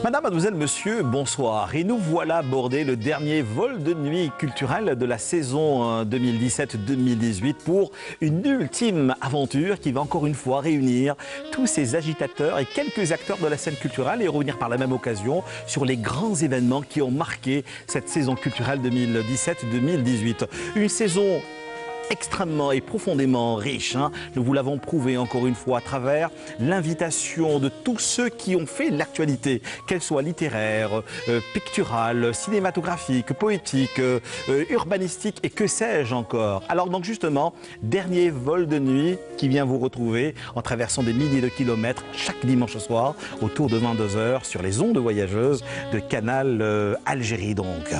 Madame, mademoiselle, monsieur, bonsoir. Et nous voilà abordés le dernier vol de nuit culturel de la saison 2017-2018 pour une ultime aventure qui va encore une fois réunir tous ces agitateurs et quelques acteurs de la scène culturelle et revenir par la même occasion sur les grands événements qui ont marqué cette saison culturelle 2017-2018. Une saison extrêmement et profondément riche. Nous vous l'avons prouvé encore une fois à travers l'invitation de tous ceux qui ont fait l'actualité, qu'elle soit littéraire, picturale, cinématographique, poétique, urbanistique et que sais-je encore. Alors donc justement, dernier vol de nuit qui vient vous retrouver en traversant des milliers de kilomètres chaque dimanche soir autour de 22h sur les ondes voyageuses de Canal Algérie donc.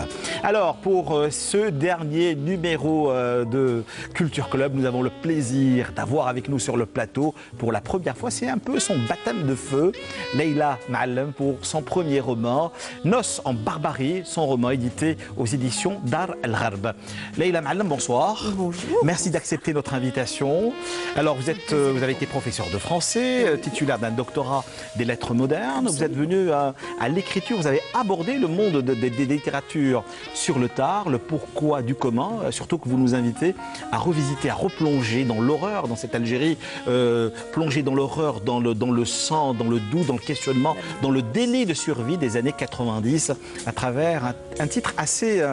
Alors pour ce dernier numéro de Culture Club, nous avons le plaisir d'avoir avec nous sur le plateau pour la première fois, c'est un peu son baptême de feu, Leïla Ma'allem pour son premier roman, Noces en barbarie, son roman édité aux éditions Dar El Gharb. Leïla Ma'allem, bonsoir. Bonjour. Merci d'accepter notre invitation. Alors vous avez été professeur de français, titulaire d'un doctorat des lettres modernes, vous êtes venu à l'écriture, vous avez abordé le monde des littératures sur le tard, le pourquoi du comment, surtout que vous nous invitez à revisiter, à replonger dans l'horreur, dans cette Algérie, plonger dans l'horreur, dans le sang, dans le doute, dans le questionnement, dans le déni de survie des années 90, à travers un titre assez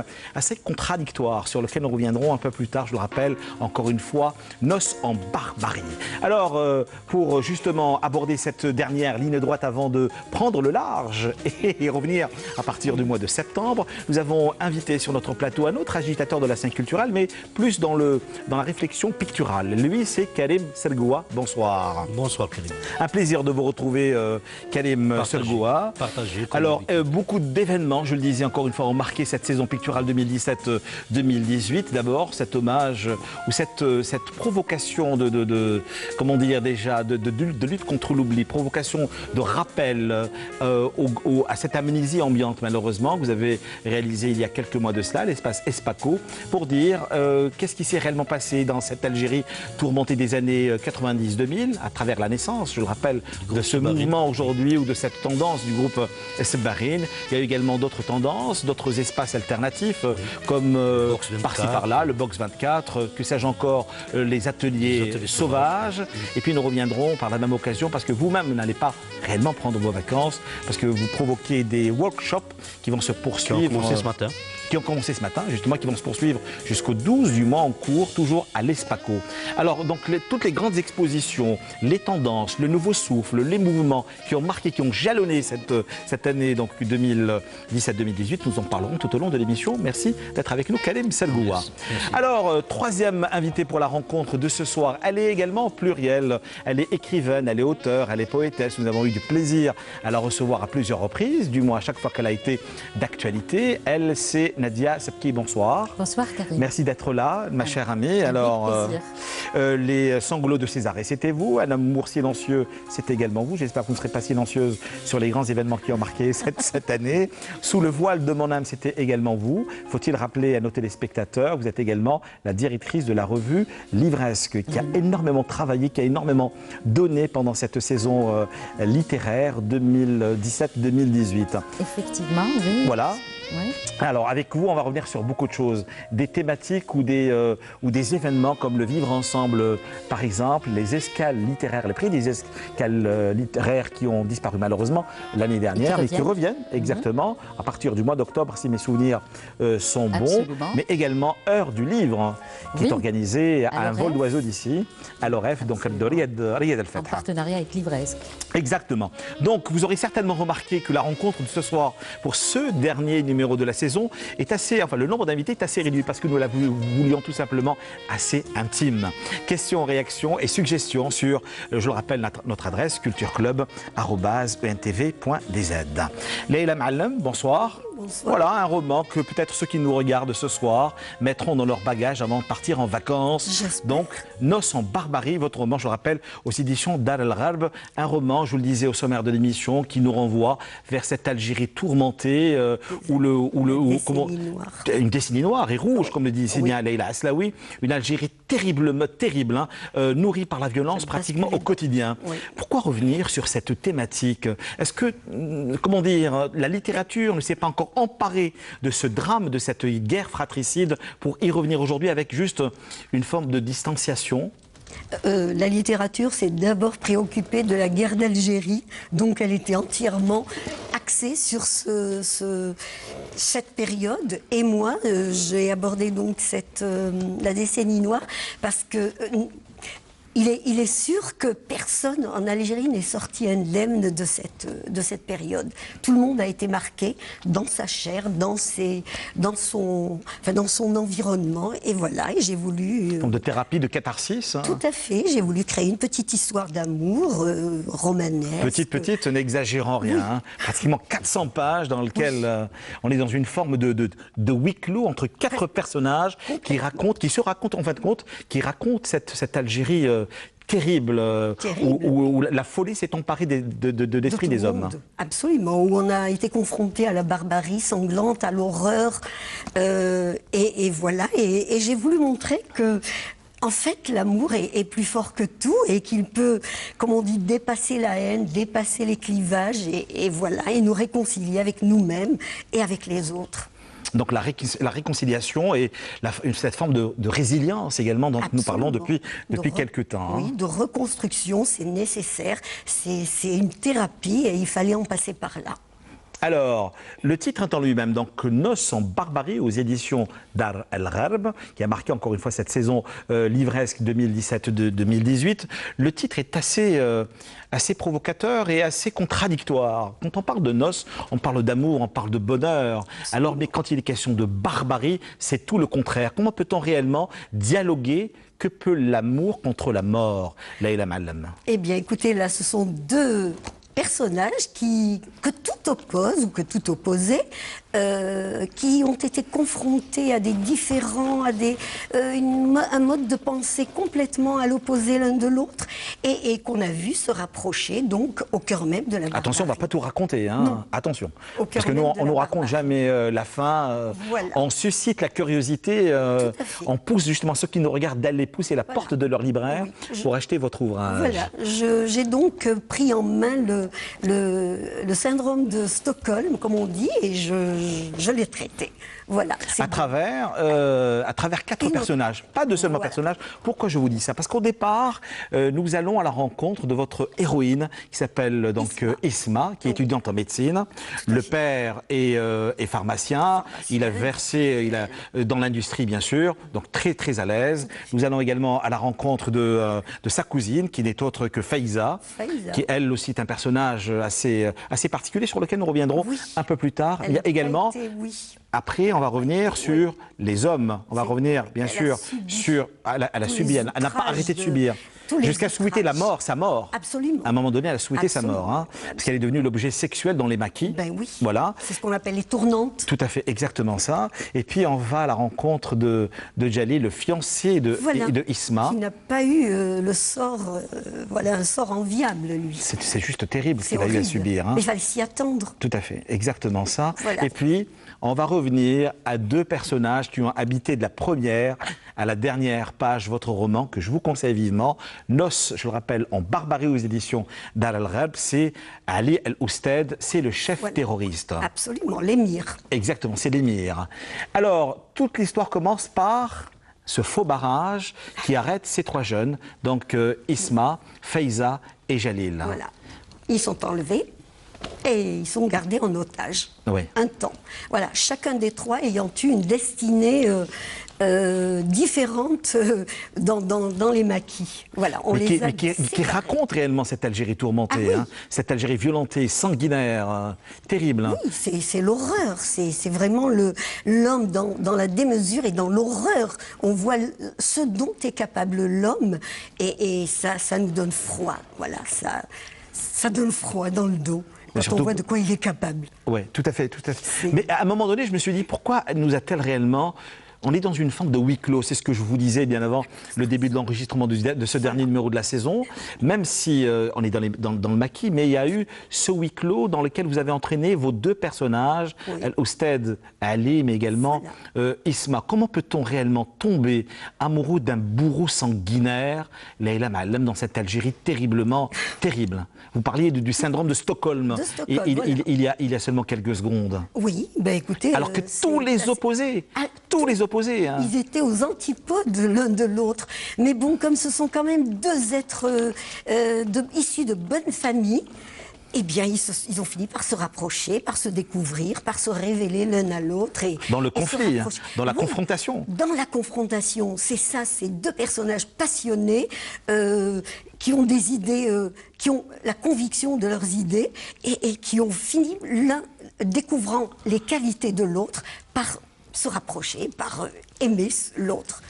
contradictoire, sur lequel nous reviendrons un peu plus tard, je le rappelle, encore une fois, Noces en barbarie. Alors, pour justement aborder cette dernière ligne droite avant de prendre le large et revenir à partir du mois de septembre, nous avons invité sur notre plateau un autre agitateur de la scène culturelle, mais plus dans la réflexion picturale. Lui, c'est Karim Selgoua. Bonsoir. Bonsoir, Karim. Un plaisir de vous retrouver, Karim Selgoua. Partagé. Alors, beaucoup d'événements, je le disais encore une fois, ont marqué cette saison picturale 2017-2018. D'abord, cet hommage ou cette provocation comment dire déjà, de lutte contre l'oubli, provocation de rappel à cette amnésie ambiante, malheureusement, que vous avez réalisé il y a quelques mois de cela, l'espace Espaco, pour dire qu'est-ce qui s'est réellement passé dans cette Algérie tourmentée des années 90-2000 à travers la naissance, je le rappelle, de ce mouvement aujourd'hui ou de cette tendance du groupe Sebbarine. Il y a également d'autres tendances, d'autres espaces alternatifs comme par-ci par-là, le Box 24, que sais-je encore, les ateliers sauvages. Et puis nous reviendrons par la même occasion parce que vous-même n'allez pas réellement prendre vos vacances parce que vous provoquez des workshops qui vont se poursuivre. Qui ont commencé ce matin. Qui ont commencé ce matin, justement, qui vont se poursuivre jusqu'au 12 du mois en cours, toujours à l'Espaco. Alors, donc, toutes les grandes expositions, les tendances, le nouveau souffle, les mouvements qui ont marqué, qui ont jalonné cette année, donc 2017-2018, nous en parlerons tout au long de l'émission. Merci d'être avec nous, Karim Selgoua. Alors, troisième invitée pour la rencontre de ce soir, elle est également plurielle, elle est écrivaine, elle est auteure, elle est poétesse. Nous avons eu du plaisir à la recevoir à plusieurs reprises, du moins à chaque fois qu'elle a été d'actualité. Elle, c'est Nadia Sabki, bonsoir. Bonsoir Karim. Merci d'être là, ma chère amie. Alors, les sanglots de Césarée, c'était vous. Un amour silencieux, c'est également vous. J'espère que vous ne serez pas silencieuse sur les grands événements qui ont marqué cette année. Sous le voile de mon âme, c'était également vous. Faut-il rappeler à nos téléspectateurs, vous êtes également la directrice de la revue Livresque, qui a énormément travaillé, qui a énormément donné pendant cette saison littéraire 2017-2018. Effectivement, oui. Voilà. Oui. Alors avec vous, on va revenir sur beaucoup de choses, des thématiques ou des événements comme le vivre ensemble, par exemple, les escales littéraires, les prix des escales littéraires qui ont disparu malheureusement l'année dernière et qui reviennent exactement à partir du mois d'octobre, si mes souvenirs sont bons, mais également Heure du livre qui est organisée à un vol d'oiseau d'ici, à l'OREF, donc de Riyad El Fetha. En partenariat avec Livresque. Exactement. Donc vous aurez certainement remarqué que la rencontre de ce soir pour ce dernier numéro de la saison est assez, enfin le nombre d'invités est assez réduit parce que nous la voulions tout simplement assez intime. Questions, réactions et suggestions sur, je le rappelle, notre adresse cultureclub@entv.dz. Leïla Ma'allem, bonsoir. Bonsoir. Voilà un roman que peut-être ceux qui nous regardent ce soir mettront dans leur bagage avant de partir en vacances. J'espère. Donc, Noces en Barbarie, votre roman, je le rappelle, aux éditions Dar El Gharb. Un roman, je vous le disais au sommaire de l'émission, qui nous renvoie vers cette Algérie tourmentée, une décennie noire et rouge, comme le dit Senia Leila Aslaoui. Une Algérie terrible, hein, nourrie par la violence pratiquement au quotidien. Oui. Pourquoi revenir sur cette thématique? Est-ce que, comment dire, la littérature ne s'est pas encore emparée de ce drame, de cette guerre fratricide, pour y revenir aujourd'hui avec juste une forme de distanciation? La littérature s'est d'abord préoccupée de la guerre d'Algérie, donc elle était entièrement axée sur cette période. Et moi, j'ai abordé donc la décennie noire parce que il est sûr que personne en Algérie n'est sorti indemne de cette période. Tout le monde a été marqué dans sa chair, dans son environnement. Et voilà, et j'ai voulu... de thérapie, de catharsis. Hein. Tout à fait. J'ai voulu créer une petite histoire d'amour romanesque. Petite, n'exagérant rien. Oui. Hein. Pratiquement 400 pages dans lesquelles on est dans une forme de huis clos entre 4 personnages qui se racontent en fin de compte, qui racontent cette Algérie terrible, où la folie s'est emparée de l'esprit des hommes. Absolument, où on a été confronté à la barbarie sanglante, à l'horreur, et voilà. Et j'ai voulu montrer que, en fait, l'amour est plus fort que tout et qu'il peut, comme on dit, dépasser la haine, dépasser les clivages, et voilà, et nous réconcilier avec nous-mêmes et avec les autres. Donc la réconciliation et cette forme de résilience également dont nous parlons depuis quelques temps. Oui, de reconstruction, c'est nécessaire, c'est une thérapie et il fallait en passer par là. Alors, le titre en lui-même, donc Noces en Barbarie aux éditions Dar El Gharb, qui a marqué encore une fois cette saison livresque 2017-2018. Le titre est assez provocateur et assez contradictoire. Quand on parle de noces, on parle d'amour, on parle de bonheur. Alors, mais quand il est question de barbarie, c'est tout le contraire. Comment peut-on réellement dialoguer? Que peut l'amour contre la mort, Leila Mallam? Eh bien, écoutez, là, ce sont deux personnages que tout oppose ou que tout opposait, qui ont été confrontés à des différents, à un mode de pensée complètement à l'opposé l'un de l'autre, et qu'on a vu se rapprocher donc au cœur même de la barbarie. Attention, on ne va pas tout raconter, hein. Non. Attention, Parce que nous, on ne nous raconte jamais la fin. Voilà. On suscite la curiosité, on pousse justement ceux qui nous regardent d'aller pousser la porte de leur libraire pour acheter votre ouvrage. Voilà, j'ai donc pris en main le syndrome de Stockholm, comme on dit, et je l'ai traité. Voilà. À travers 4 personnages, pas de seulement personnages. Pourquoi je vous dis ça? Parce qu'au départ, nous allons à la rencontre de votre héroïne qui s'appelle donc Isma, qui est étudiante en médecine. Le père est pharmacien. Il a versé dans l'industrie, bien sûr, donc très très à l'aise. Nous allons également à la rencontre de sa cousine, qui n'est autre que Faiza, qui elle aussi est un personnage assez particulier sur lequel nous reviendrons un peu plus tard. Il y a également... Après, on va revenir sur les hommes. On va revenir, bien sûr, elle a subi. Elle n'a pas arrêté de subir. Jusqu'à souhaiter sa mort. Absolument. À un moment donné, elle a souhaité sa mort. Hein, parce qu'elle est devenue l'objet sexuel dans les maquis. Ben oui. Voilà. C'est ce qu'on appelle les tournantes. Tout à fait, exactement ça. Et puis, on va à la rencontre de Djali, le fiancé de Isma. Qui n'a pas eu un sort enviable, lui. C'est juste terrible ce qu'il a eu à subir. Hein. Mais il fallait s'y attendre. Tout à fait, exactement ça. Voilà. Et puis, on va revenir à 2 personnages qui ont habité de la première à la dernière page votre roman, que je vous conseille vivement. Noces, je le rappelle, en Barbarie aux éditions Dar El Gharb, c'est Ali El Ousted, c'est le chef terroriste. Absolument, l'émir. Exactement, c'est l'émir. Alors, toute l'histoire commence par ce faux barrage qui arrête ces 3 jeunes, donc Isma, Faiza et Jalil. Voilà. Ils sont enlevés. Et ils sont gardés en otage un temps. Voilà, chacun des 3 ayant eu une destinée différente dans les maquis. Voilà, qui raconte réellement cette Algérie tourmentée, hein, cette Algérie violentée, sanguinaire, terrible. Hein. Oui, c'est l'horreur. C'est vraiment l'homme dans la démesure et dans l'horreur. On voit ce dont est capable l'homme et ça nous donne froid. Voilà, ça donne froid dans le dos. Quand on voit de quoi il est capable. Oui, tout à fait, tout à fait. Mais à un moment donné, je me suis dit, pourquoi nous a-t-elle réellement... On est dans une forme de huis clos, c'est ce que je vous disais bien avant le début de l'enregistrement de ce dernier numéro de la saison, même si on est dans le maquis, mais il y a eu ce huis clos dans lequel vous avez entraîné vos deux personnages, Ousted Ali, mais également Isma. Comment peut-on réellement tomber amoureux d'un bourreau sanguinaire, Leïla Ma'alem, dans cette Algérie terriblement terrible? Vous parliez du syndrome de Stockholm, il y a seulement quelques secondes. Oui, ben écoutez... Alors que tous les opposés, hein. Ils étaient aux antipodes l'un de l'autre. Mais bon, comme ce sont quand même deux êtres issus de bonnes familles, eh bien, ils ont fini par se rapprocher, par se découvrir, par se révéler l'un à l'autre. Dans le conflit, hein, dans la confrontation. Dans la confrontation, c'est ça, ces deux personnages passionnés qui ont des idées, qui ont la conviction de leurs idées et qui ont fini, l'un découvrant les qualités de l'autre, par se rapprocher, par aimer l'autre.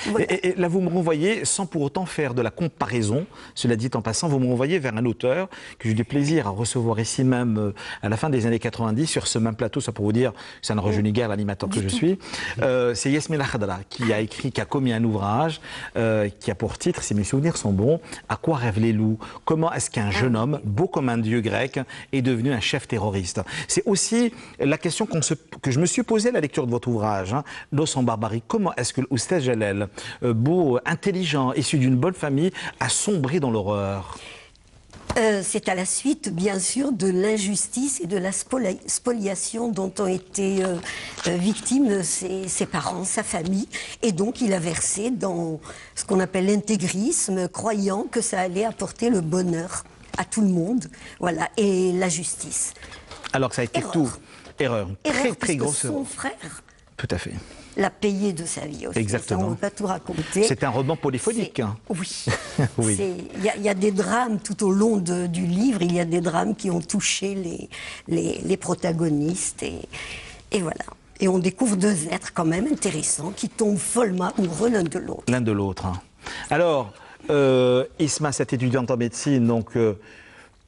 Voilà. Et là, vous me renvoyez, sans pour autant faire de la comparaison, cela dit en passant, vous me renvoyez vers un auteur que j'ai eu du plaisir à recevoir ici même à la fin des années 90, sur ce même plateau, ça pour vous dire, ça ne rajeunit guère l'animateur que je suis. C'est Yasmina Khadra qui a commis un ouvrage qui a pour titre, si mes souvenirs sont bons, À quoi rêvent les loups? Comment est-ce qu'un jeune homme, beau comme un dieu grec, est devenu un chef terroriste? C'est aussi la question que je me suis posée à la lecture de votre ouvrage, hein, L'os en barbarie. Comment est-ce que Oustez Jalel, beau, intelligent, issu d'une bonne famille, a sombré dans l'horreur? C'est à la suite, bien sûr, de l'injustice et de la spoliation dont ont été victimes ses parents, sa famille. Et donc, il a versé dans ce qu'on appelle l'intégrisme, croyant que ça allait apporter le bonheur à tout le monde, voilà, et la justice. Alors que ça a été tout. Erreur. Très, très grosse erreur. Son frère... Tout à fait. L'a payé de sa vie aussi. Exactement. Ça, on ne peut pas tout raconter. C'est un roman polyphonique. Hein. Oui. Oui. Il y a des drames tout au long du livre. Il y a des drames qui ont touché les protagonistes. Et voilà. Et on découvre deux êtres quand même intéressants qui tombent follement amoureux l'un de l'autre. L'un de l'autre. Hein. Alors, Isma, cette étudiante en médecine, donc...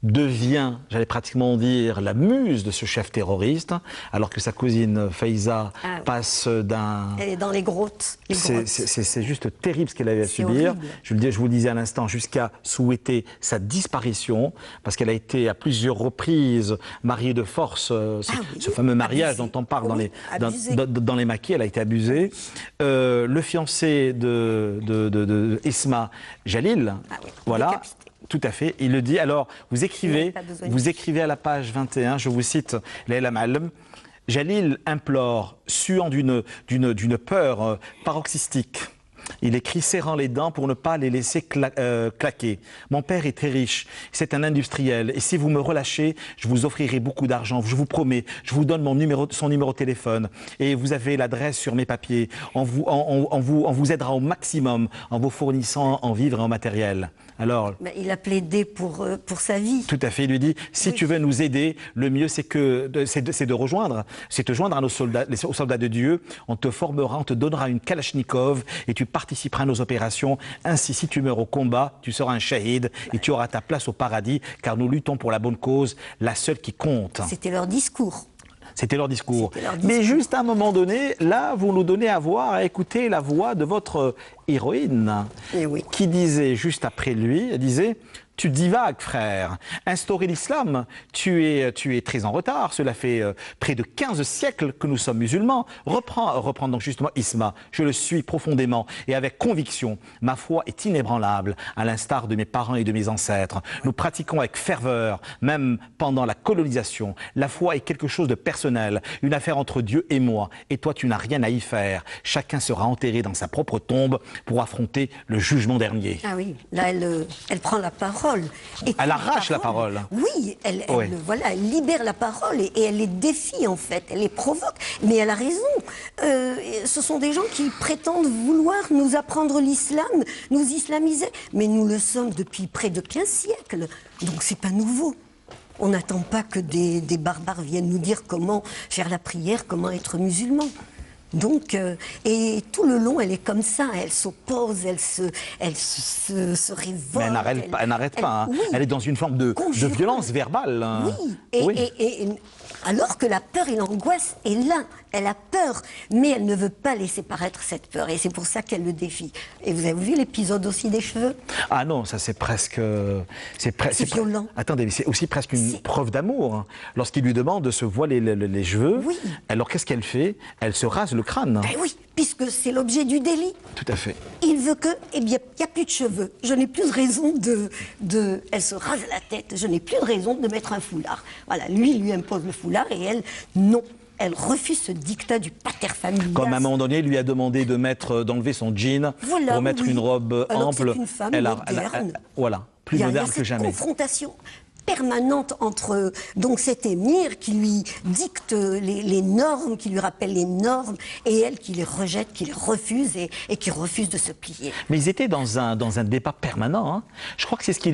devient, j'allais pratiquement dire, la muse de ce chef terroriste, alors que sa cousine Faiza passe d'un... Elle est dans les grottes. C'est juste terrible ce qu'elle avait à subir. Je vous le disais à l'instant, jusqu'à souhaiter sa disparition, parce qu'elle a été à plusieurs reprises mariée de force, ce fameux mariage dont on parle dans les maquis, elle a été abusée. Le fiancé de Isma, Jalil, voilà. Tout à fait. Il le dit. Alors, vous écrivez à la page 21, je vous cite, Leïla Ma'alem, Jalil implore, suant d'une peur paroxystique. Il écrit serrant les dents pour ne pas les laisser claquer. Mon père est très riche, c'est un industriel et si vous me relâchez, je vous offrirai beaucoup d'argent, je vous promets, je vous donne son numéro de téléphone et vous avez l'adresse sur mes papiers. On vous aidera au maximum en vous fournissant en vivres et en matériel. Alors, il a plaidé pour sa vie. Tout à fait, il lui dit, si tu veux nous aider, le mieux c'est de rejoindre, c'est te joindre à aux soldats de Dieu, on te formera, on te donnera une Kalachnikov et tu participeras à nos opérations. Ainsi, si tu meurs au combat, tu seras un shahid et tu auras ta place au paradis, car nous luttons pour la bonne cause, la seule qui compte. C'était leur discours. C'était leur discours. Mais juste à un moment donné, là, vous nous donnez à écouter la voix de votre héroïne, qui disait, juste après lui, elle disait... Tu divagues, frère. Instaurer l'islam, tu es très en retard. Cela fait près de 15 siècles que nous sommes musulmans. Reprends donc justement Isma. Je le suis profondément et avec conviction. Ma foi est inébranlable, à l'instar de mes parents et de mes ancêtres. Nous pratiquons avec ferveur, même pendant la colonisation. La foi est quelque chose de personnel, une affaire entre Dieu et moi. Et toi, tu n'as rien à y faire. Chacun sera enterré dans sa propre tombe pour affronter le jugement dernier. Ah oui, là, elle prend la parole. Elle arrache la parole. Oui, elle libère la parole et elle les défie en fait, elle les provoque. Mais elle a raison. Ce sont des gens qui prétendent vouloir nous apprendre l'islam, nous islamiser. Mais nous le sommes depuis près de 15 siècles. Donc c'est pas nouveau. On n'attend pas que des barbares viennent nous dire comment faire la prière, comment être musulman. Donc, et tout le long, elle est comme ça. Elle s'oppose, elle se révolte. Mais elle n'arrête pas. Hein. Oui, elle est dans une forme de violence verbale. Hein. Oui. Et alors que la peur et l'angoisse est là. Elle a peur, mais elle ne veut pas laisser paraître cette peur. Et c'est pour ça qu'elle le défie. Et vous avez vu l'épisode aussi des cheveux? Ah non, ça c'est presque... C'est violent. Attendez, mais c'est aussi presque une preuve d'amour. Hein. Lorsqu'il lui demande de se voiler les cheveux, oui. Alors qu'est-ce qu'elle fait? Elle se rase le crâne. Ben oui, puisque c'est l'objet du délit. Tout à fait. Il veut que, eh bien, il n'y a plus de cheveux. Je n'ai plus de raison de... Elle se rase la tête. Je n'ai plus de raison de mettre un foulard. Voilà, lui impose le foulard et elle, non. Elle refuse ce dictat du pater familias. Comme à un moment donné, il lui a demandé d'enlever son jean pour mettre une robe ample. C'est une femme moderne. Voilà, plus moderne que jamais. Il y a cette confrontation permanente entre donc cet émir qui lui dicte les normes, qui lui rappelle les normes, et elle qui les rejette, qui les refuse et qui refuse de se plier. Mais ils étaient dans un débat permanent. Hein. Je crois que c'est c'est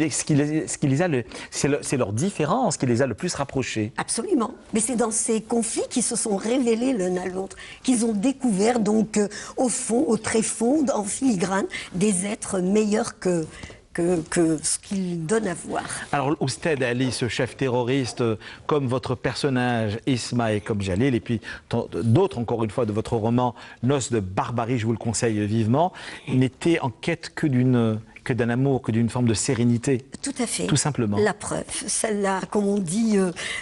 leur différence qui les a le plus rapprochés. Absolument. Mais c'est dans ces conflits qu'ils se sont révélés l'un à l'autre, qu'ils ont découvert donc au fond, au tréfonds, en filigrane, des êtres meilleurs que ce qu'il donne à voir. Alors, Ousted Ali, ce chef terroriste, comme votre personnage Ismaël comme Jalil, et puis d'autres, encore une fois, de votre roman Noces de barbarie, je vous le conseille vivement, n'était en quête que d'un amour, que d'une forme de sérénité. Tout à fait. Tout simplement. La preuve, ça l'a, comme on dit,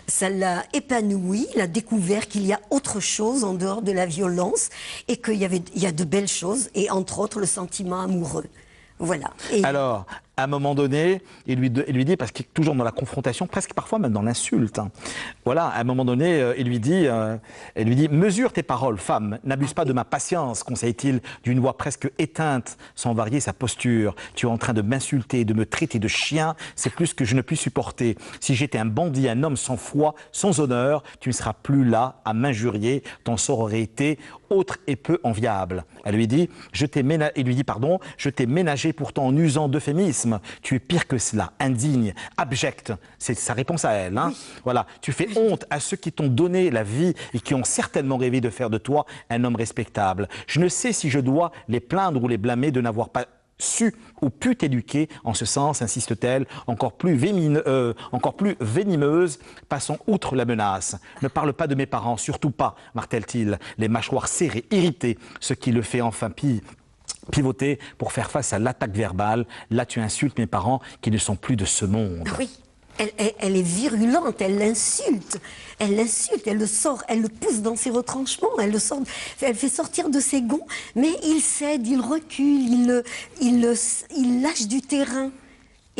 ça l'a épanoui, il a découvert qu'il y a autre chose en dehors de la violence et qu'il y a de belles choses, et entre autres le sentiment amoureux. Voilà. Et alors, à un moment donné, il lui dit, parce qu'il est toujours dans la confrontation, presque parfois même dans l'insulte. Hein. Voilà, à un moment donné, il lui dit, mesure tes paroles, femme, n'abuse pas de ma patience, conseille-t-il d'une voix presque éteinte, sans varier sa posture. Tu es en train de m'insulter, de me traiter de chien, c'est plus que je ne puis supporter. Si j'étais un bandit, un homme sans foi, sans honneur, tu ne seras plus là à m'injurier, ton sort aurait été autre et peu enviable. Elle lui dit, il lui dit, pardon, je t'ai ménagé pourtant en usant d'euphémismes. Tu es pire que cela, indigne, abject. C'est sa réponse à elle. Hein. Oui. Voilà, tu fais honte à ceux qui t'ont donné la vie et qui ont certainement rêvé de faire de toi un homme respectable. Je ne sais si je dois les plaindre ou les blâmer de n'avoir pas su ou pu t'éduquer en ce sens, insiste-t-elle, encore plus venimeuse, passant outre la menace. Ne parle pas de mes parents, surtout pas, martèle-t-il, les mâchoires serrées, irritées, ce qui le fait enfin pivoter pour faire face à l'attaque verbale. Là, tu insultes mes parents qui ne sont plus de ce monde. Oui. Elle est virulente, elle l'insulte, elle le sort, elle le pousse dans ses retranchements, elle fait sortir de ses gonds, mais il cède, il recule, il lâche du terrain.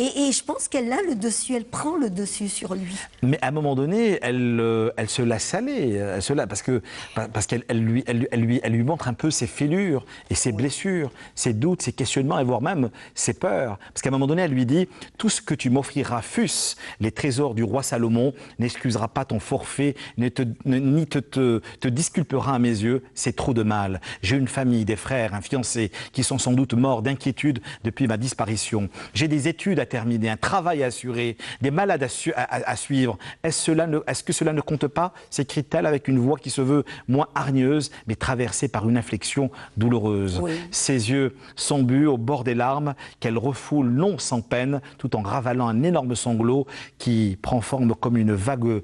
Et je pense qu'elle a le dessus, elle prend le dessus sur lui. Mais à un moment donné, elle se laisse aller, parce qu'elle lui montre un peu ses fêlures et ses blessures, ses doutes, ses questionnements et voire même ses peurs. Parce qu'à un moment donné, elle lui dit « Tout ce que tu m'offriras, fût-ce les trésors du roi Salomon, n'excusera pas ton forfait, ni te disculpera à mes yeux, c'est trop de mal. J'ai une famille, des frères, un fiancé qui sont sans doute morts d'inquiétude depuis ma disparition. J'ai des études à terminer, un travail à assurer, des malades à suivre. Est-ce que cela ne compte pas ?» s'écrie-t-elle avec une voix qui se veut moins hargneuse, mais traversée par une inflexion douloureuse. Oui. Ses yeux sont bu au bord des larmes qu'elle refoule non sans peine, tout en ravalant un énorme sanglot qui prend forme comme une vague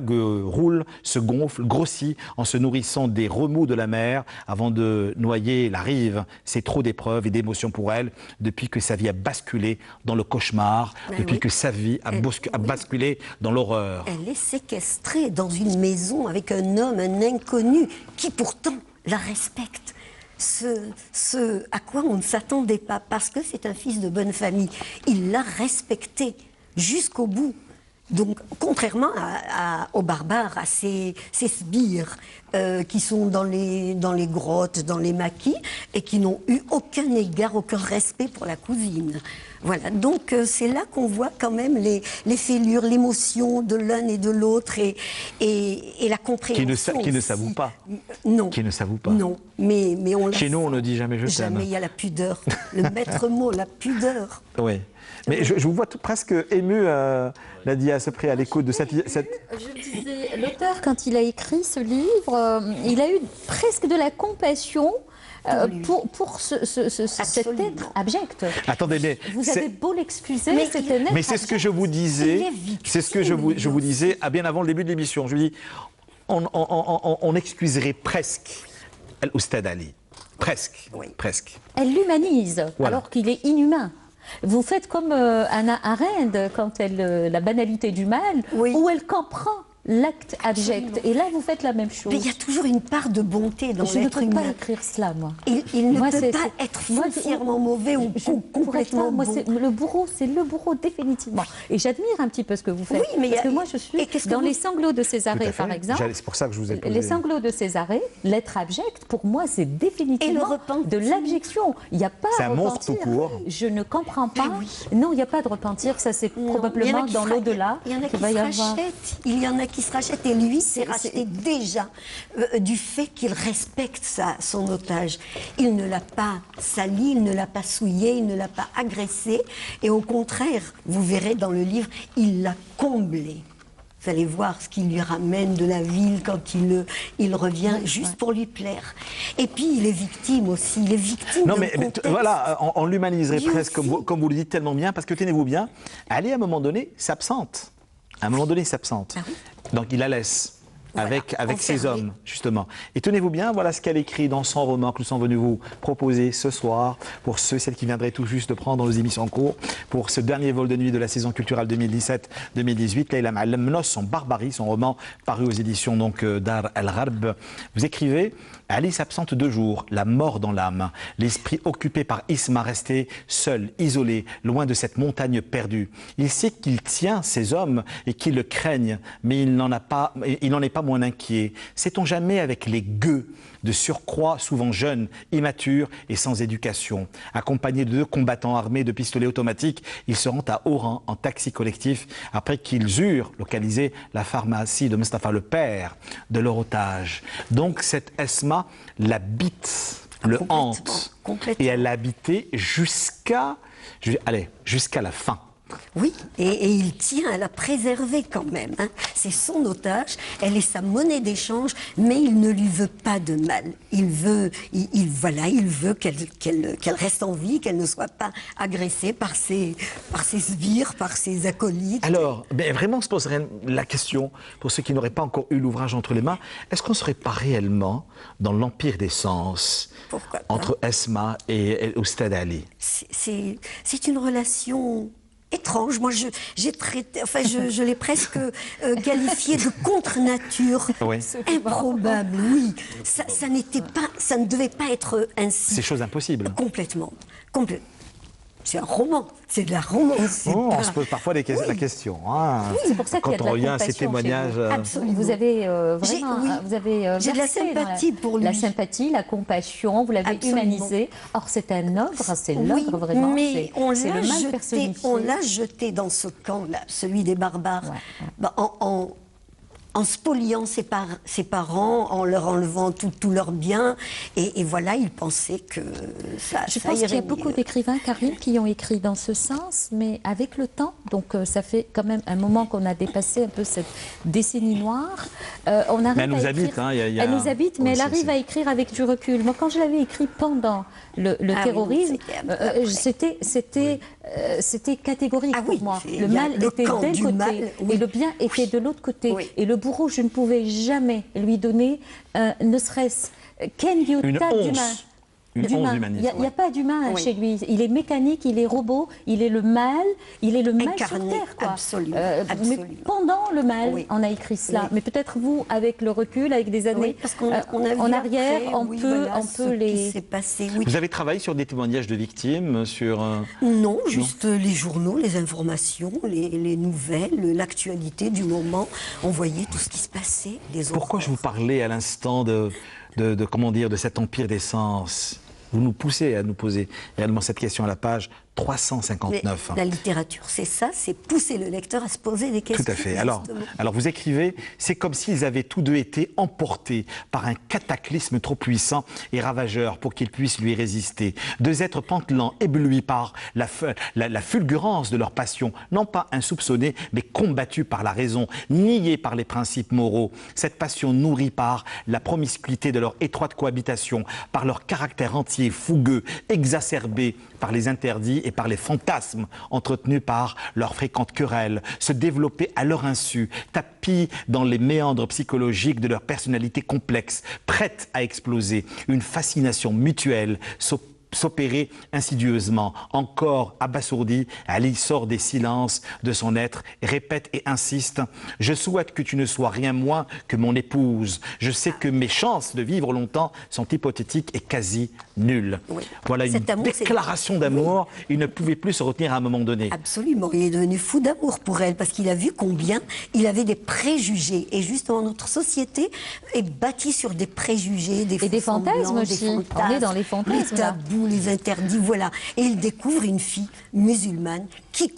roule, se gonfle, grossit en se nourrissant des remous de la mer avant de noyer la rive. C'est trop d'épreuves et d'émotions pour elle depuis que sa vie a basculé dans le cauchemar, depuis que sa vie a basculé dans l'horreur. Elle est séquestrée dans une maison avec un homme, un inconnu, qui pourtant la respecte. Ce à quoi on ne s'attendait pas, parce que c'est un fils de bonne famille. Il l'a respecté jusqu'au bout. Donc, contrairement aux barbares, à ces sbires qui sont dans les grottes, dans les maquis, et qui n'ont eu aucun égard, aucun respect pour la cousine. Voilà, donc c'est là qu'on voit quand même les fêlures, l'émotion de l'un et de l'autre et la compréhension. Qui ne s'avouent pas. Non. Qui ne s'avouent pas. Non, mais on Chez nous, on ne dit jamais je t'aime. Jamais, il y a la pudeur. Le maître mot, la pudeur. Oui. Mais je vous vois presque ému, Nadia Sepré, à l'écoute de cette... Je disais, l'auteur, quand il a écrit ce livre, il a eu presque de la compassion pour cet être abject. Attendez, mais vous avez beau l'excuser, c'est un être mais c'est ce que je vous disais. C'est ce que je vous disais bien avant le début de l'émission. Je vous dis, on excuserait presque Oustad Ali. Presque. Oui. Presque. Elle l'humanise, Voilà. alors qu'il est inhumain. Vous faites comme Hannah Arendt, quand elle, la banalité du mal, Oui. où elle comprend l'acte abject. Et là, vous faites la même chose. Mais il y a toujours une part de bonté dans Je ne l'être peux pas humain. écrire cela, moi. Il ne Moi, peut c'est- pas c'est- être moi, foncièrement mauvais ou je ne pourrais complètement pas. Moi, bon. c'est le bourreau, c'est le bourreau définitivement. Et j'admire un petit peu ce que vous faites. Oui, mais parce il y a- que moi, je suis et qu'est-ce que dans vous- les sanglots de Tout Césarée, à fait. par exemple. C'est pour ça que je vous ai posé... Les sanglots de Césarée, l'être abject, pour moi, c'est Et le définitivement repentir. de l'abjection. Il n'y a pas C'est à un monstre repentir. tout court. Je ne comprends pas. Mais oui. Non, il n'y a pas de repentir. Ça, c'est Non, il y en probablement a qui dans se l'au-delà Il y en a qu'il qui va se y avoir. rachètent. Il y en a qui se rachètent. Et lui s'est C'est- racheté déjà du fait qu'il respecte son otage. Il ne l'a pas sali, il ne l'a pas souillé, il ne l'a pas agressé. Et au contraire, vous verrez dans le livre, il l'a comblé. Vous allez voir ce qu'il lui ramène de la ville quand il revient juste pour lui plaire. Et puis il est victime aussi, il est victime Non, d'un mais contexte. voilà, on l'humaniserait Lui presque, aussi. comme vous le dites tellement bien, parce que tenez-vous bien, Ali, à un moment donné, s'absente. À un moment donné, s'absente. Ah oui. Donc il la laisse. Voilà, Avec ses enfermé. hommes, justement. Et tenez-vous bien, voilà ce qu'elle écrit dans son roman que nous sommes venus vous proposer ce soir, pour celles qui viendraient tout juste de prendre nos émissions en cours, pour ce dernier vol de nuit de la saison culturelle 2017-2018, Leila Ma'alem, son Barbarie, son roman paru aux éditions donc, Dar el-Gharb. Vous écrivez, Ali s'absente 2 jours, la mort dans l'âme, l'esprit occupé par Isma, resté seul, isolé, loin de cette montagne perdue. Il sait qu'il tient ces hommes et qu'ils le craignent, mais il n'en est pas moins inquiet. Sait-on jamais avec les gueux, de surcroît souvent jeunes, immatures et sans éducation. Accompagnés de 2 combattants armés de pistolets automatiques, ils se rendent à Oran en taxi collectif après qu'ils eurent localisé la pharmacie de Mustapha, le père de leur otage. Donc cette Esma l'habite, le hante. Complètement. Et elle l'a habité jusqu'à la fin. Oui, et il tient à la préserver quand même. Hein. C'est son otage, elle est sa monnaie d'échange, mais il ne lui veut pas de mal. Il veut qu'elle reste en vie, qu'elle ne soit pas agressée par ses sbires, par ses acolytes. Alors, vraiment, on se poserait la question, pour ceux qui n'auraient pas encore eu l'ouvrage entre les mains, est-ce qu'on ne serait pas réellement dans l'empire des sens Pourquoi pas? entre Esma et Oustad Ali? C'est une relation étrange. Moi, je l'ai presque qualifiée de contre-nature, Oui. improbable. Oui, ça ne devait pas être ainsi. C'est chose impossible. Complètement. C'est un roman, c'est de la romance. On se pose parfois la question. Hein. C'est pour ça qu'il y a Quand de on la revient à ces compassion chez témoignages. vous. Absolument. Vous avez J'ai- vraiment, oui. vous avez J'ai de la versé dans sympathie pour lui. La sympathie, la compassion, vous l'avez Absolument. humanisé. Or, c'est un ogre, c'est Oui, l'ogre vraiment. mais C'est le mal personnifié. on l'a jeté dans ce camp-là, celui des barbares, Ouais. Bah, en spoliant ses parents, en leur enlevant tous leurs biens, et voilà, il pensait que ça Je ça pense qu'il y a irait beaucoup mieux. d'écrivains, Karim, qui ont écrit dans ce sens, mais avec le temps, donc ça fait quand même un moment qu'on a dépassé un peu cette décennie noire. On arrive Mais elle nous à écrire- habite, hein, il y a- Elle nous habite, mais Oui, elle c'est- arrive c'est- à écrire avec du recul. Moi, quand je l'avais écrit pendant le Ah oui, terrorisme, donc c'était un peu après. c'était catégorique Ah oui, pour moi. c'est- Le il y a mal le était camp d'un du côté mal, oui. et le bien était de l'autre côté. Oui. Et le bourreau, je ne pouvais jamais lui donner, ne serait-ce qu'un iota Une d'humain. once. Une once D'humain. d'humanisme. Il n'y a pas d'humain Oui. chez lui. Il est mécanique, il est robot, il est le mal Incarné, sur Terre. Quoi. absolument, Mais absolument. pendant le mal, Oui. on a écrit cela. Oui. Mais peut-être vous, avec le recul, avec des années Oui, parce qu'on on a vu en arrière, après, on oui, peut, voilà, on ce peut qui les... s'est passé, oui. Vous avez travaillé sur des témoignages de victimes, sur... Non, juste les journaux, les informations, les nouvelles, l'actualité du moment. On voyait tout ce qui se passait. Pourquoi je vous parlais à l'instant de cet empire des sens? Vous nous poussez à nous poser réellement cette question à la page 359. La littérature, c'est ça, c'est pousser le lecteur à se poser des questions. Tout à fait. Alors vous écrivez, c'est comme s'ils avaient tous deux été emportés par un cataclysme trop puissant et ravageur pour qu'ils puissent lui résister. Deux êtres pantelants, éblouis par la fulgurance de leur passion, non pas insoupçonnés, mais combattus par la raison, niés par les principes moraux. Cette passion nourrie par la promiscuité de leur étroite cohabitation, par leur caractère entier, fougueux, exacerbé par les interdits et par les fantasmes entretenus par leurs fréquentes querelles, se développer à leur insu, tapis dans les méandres psychologiques de leur personnalité complexe, prête à exploser, une fascination mutuelle s'opérer insidieusement. Encore abasourdi, Ali sort des silences de son être, répète et insiste « Je souhaite que tu ne sois rien moins que mon épouse. Je sais que mes chances de vivre longtemps sont hypothétiques et quasi nulles. Oui. » Voilà une déclaration d'amour. Oui. Il ne pouvait plus se retenir à un moment donné. Absolument. Il est devenu fou d'amour pour elle parce qu'il a vu combien il avait des préjugés. Et justement, notre société est bâtie sur des préjugés, des fantasmes aussi. On est dans les fantasmes. Les interdits, voilà. Et il découvre une fille musulmane qui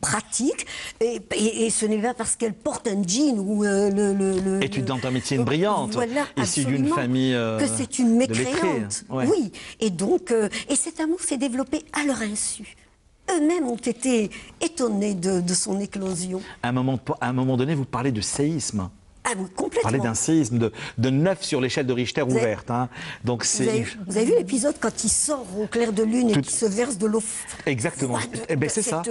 pratique, et ce n'est pas parce qu'elle porte un jean ou étudiante en médecine brillante, voilà, issue d'une famille que c'est une mécréante. Ouais. Oui, et donc, et cet amour s'est développé à leur insu. Eux-mêmes ont été étonnés de son éclosion. À un moment donné, vous parlez de séisme. Ah oui, complètement. Parler d'un séisme de 9 sur l'échelle de Richter ouverte. Hein. Donc vous avez vu l'épisode quand il sort au clair de lune et qu'il se verse de l'eau. Exactement. Eh ben c'est ça.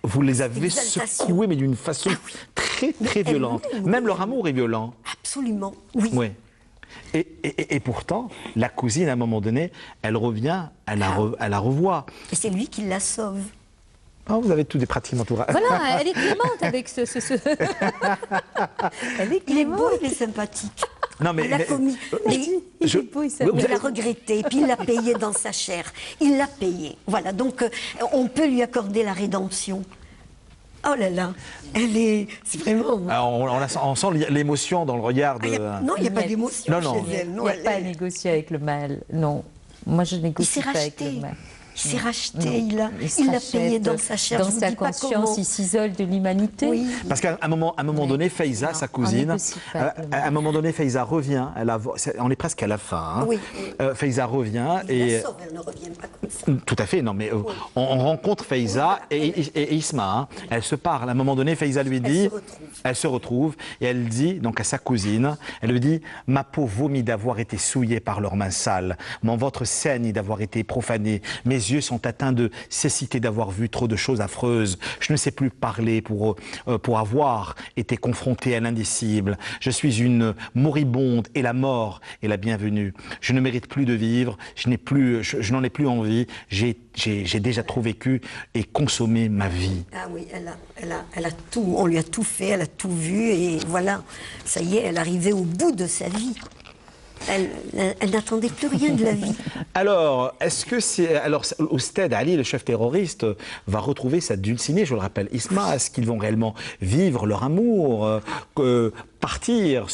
Vous les avez secoués, mais d'une façon très, très violente. Même leur amour est violent. Absolument, oui. Ouais. Et pourtant, la cousine, à un moment donné, elle revient, elle la revoit. Et c'est lui qui la sauve. Oh, vous avez tout des pratiquement tout. Voilà, elle est clémente avec ce... Elle est clémente. Il est beau, il est sympathique. Non, mais, il a commis. Il l'a regretté, et puis il l'a payé dans sa chair. Il l'a payé. Voilà, donc on peut lui accorder la rédemption. Oh là là, elle est... C'est vraiment... Alors, on sent l'émotion dans le regard de... Non, il n'y a pas d'émotion chez elle. Il n'y a pas à négocier avec le mal, non. Moi, je négocie pas avec le mal. Il s'est racheté, il l'a payé dans sa chair. Dans sa conscience, il s'isole de l'humanité. Oui. Parce qu'à un moment donné, Faiza, sa cousine, à un moment donné, Faiza revient. On est presque à la fin. Hein. Oui. Faiza revient et elle ne revient pas comme ça. Tout à fait. Non, mais on rencontre Faiza et Isma. Hein. Elles se parlent. À un moment donné, Faiza lui dit, elle se retrouve et elle dit donc à sa cousine, elle lui dit « Ma peau vomit d'avoir été souillée par leurs mains sales. Mon ventre saigne d'avoir été profané. Mes yeux sont atteints de cécité d'avoir vu trop de choses affreuses. Je ne sais plus parler pour avoir été confronté à l'indicible. Je suis une moribonde et la mort est la bienvenue. Je ne mérite plus de vivre. Je n'en ai plus envie. J'ai déjà trop vécu et consommé ma vie. » Ah oui, elle a tout. On lui a tout fait, elle a tout vu et voilà. Ça y est, elle arrivait au bout de sa vie. Elle n'attendait plus rien de la vie. Alors, est-ce que c'est... Alors, Ousted Ali, le chef terroriste, va retrouver sa dulcinée, je le rappelle, Isma. Est-ce qu'ils vont réellement vivre leur amour, partir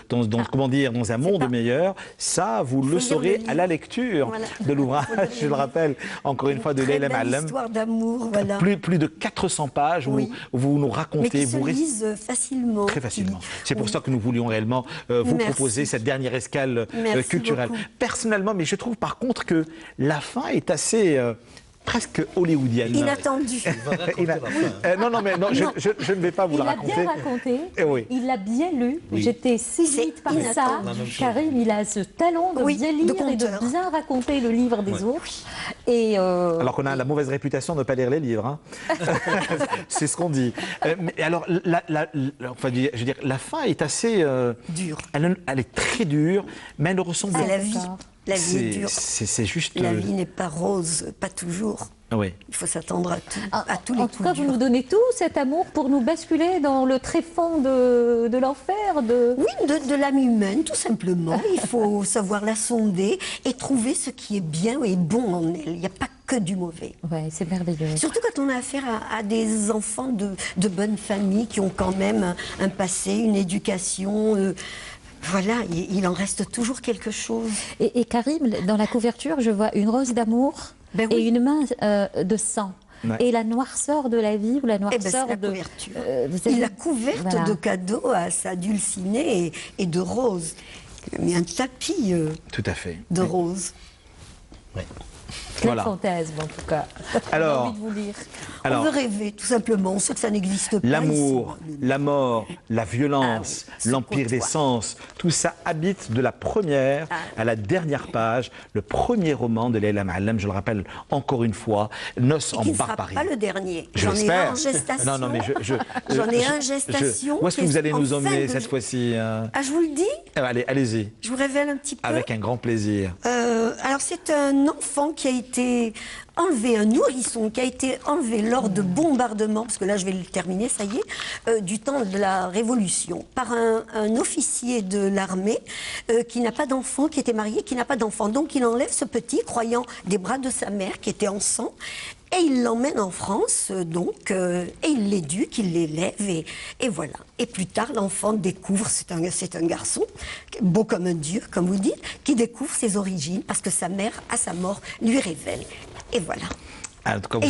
dans un monde meilleur? Ça, vous le saurez à la lecture de l'ouvrage, je le rappelle, encore une fois, de Leila Ma'alem. Une histoire d'amour, voilà. Plus de 400 pages où vous nous racontez... Mais qui se lisent facilement. Très facilement. C'est pour ça que nous voulions réellement vous proposer cette dernière escale culturelle. Beaucoup. Personnellement, mais je trouve par contre que la fin est assez... presque hollywoodienne. Inattendu. Non, je ne vais pas vous la raconter. Il l'a bien raconté, il l'a bien lu. Oui. J'étais séduite par ça. Karim, il a ce talent de bien lire et de bien raconter le livre des autres. Et alors qu'on a la mauvaise réputation de ne pas lire les livres. Hein. C'est ce qu'on dit. Mais alors, je veux dire, la fin est assez... dure. Elle est très dure, mais elle ressemble... C'est la vie. La vie est dure. C'est juste... La vie n'est pas rose, pas toujours. Oui. Il faut s'attendre à tout, à tous les coups. En tout cas, vous nous donnez tout cet amour pour nous basculer dans le tréfonds de l'enfer. Oui, de l'âme humaine, tout simplement. Il faut savoir la sonder et trouver ce qui est bien et bon en elle. Il n'y a pas que du mauvais. Oui, c'est merveilleux. Surtout quand on a affaire à des enfants de bonnes familles qui ont quand même un passé, une éducation... voilà, il en reste toujours quelque chose. Et Karim, dans la couverture, je vois une rose d'amour et une main de sang. Ouais. Et la noirceur de la vie ou la noirceur la couverture. Il l'a couverte de cadeaux à sa dulcinée et de roses. Mais un tapis tout à fait. de roses. Oui. Quel fantasme en tout cas. Alors, on a envie de vous lire. On veut rêver, tout simplement. On sait que ça n'existe pas. L'amour, la mort, la violence, l'empire des sens, tout ça habite de la première à la dernière page, le premier roman de Leila Ma'alem, je le rappelle encore une fois, Noces en Barbarie. Pas le dernier. J'en ai un en gestation. Non, mais j'en ai un en gestation. Où est-ce que vous allez nous emmener cette fois-ci Ah, je vous le dis. Allez-y. Je vous révèle un petit peu. Avec un grand plaisir. Alors, c'est un enfant qui a été enlevé, un nourrisson qui a été enlevé lors de bombardements, parce que là je vais le terminer, ça y est, du temps de la Révolution, par un officier de l'armée qui n'a pas d'enfant, qui était marié, qui n'a pas d'enfant. Donc il enlève ce petit, croyant des bras de sa mère qui était en sang, et il l'emmène en France, et il l'éduque, il l'élève, et voilà. Et plus tard, l'enfant découvre, c'est un garçon, beau comme un dieu, comme vous dites, qui découvre ses origines, parce que sa mère, à sa mort, lui révèle. Et voilà. En tout cas,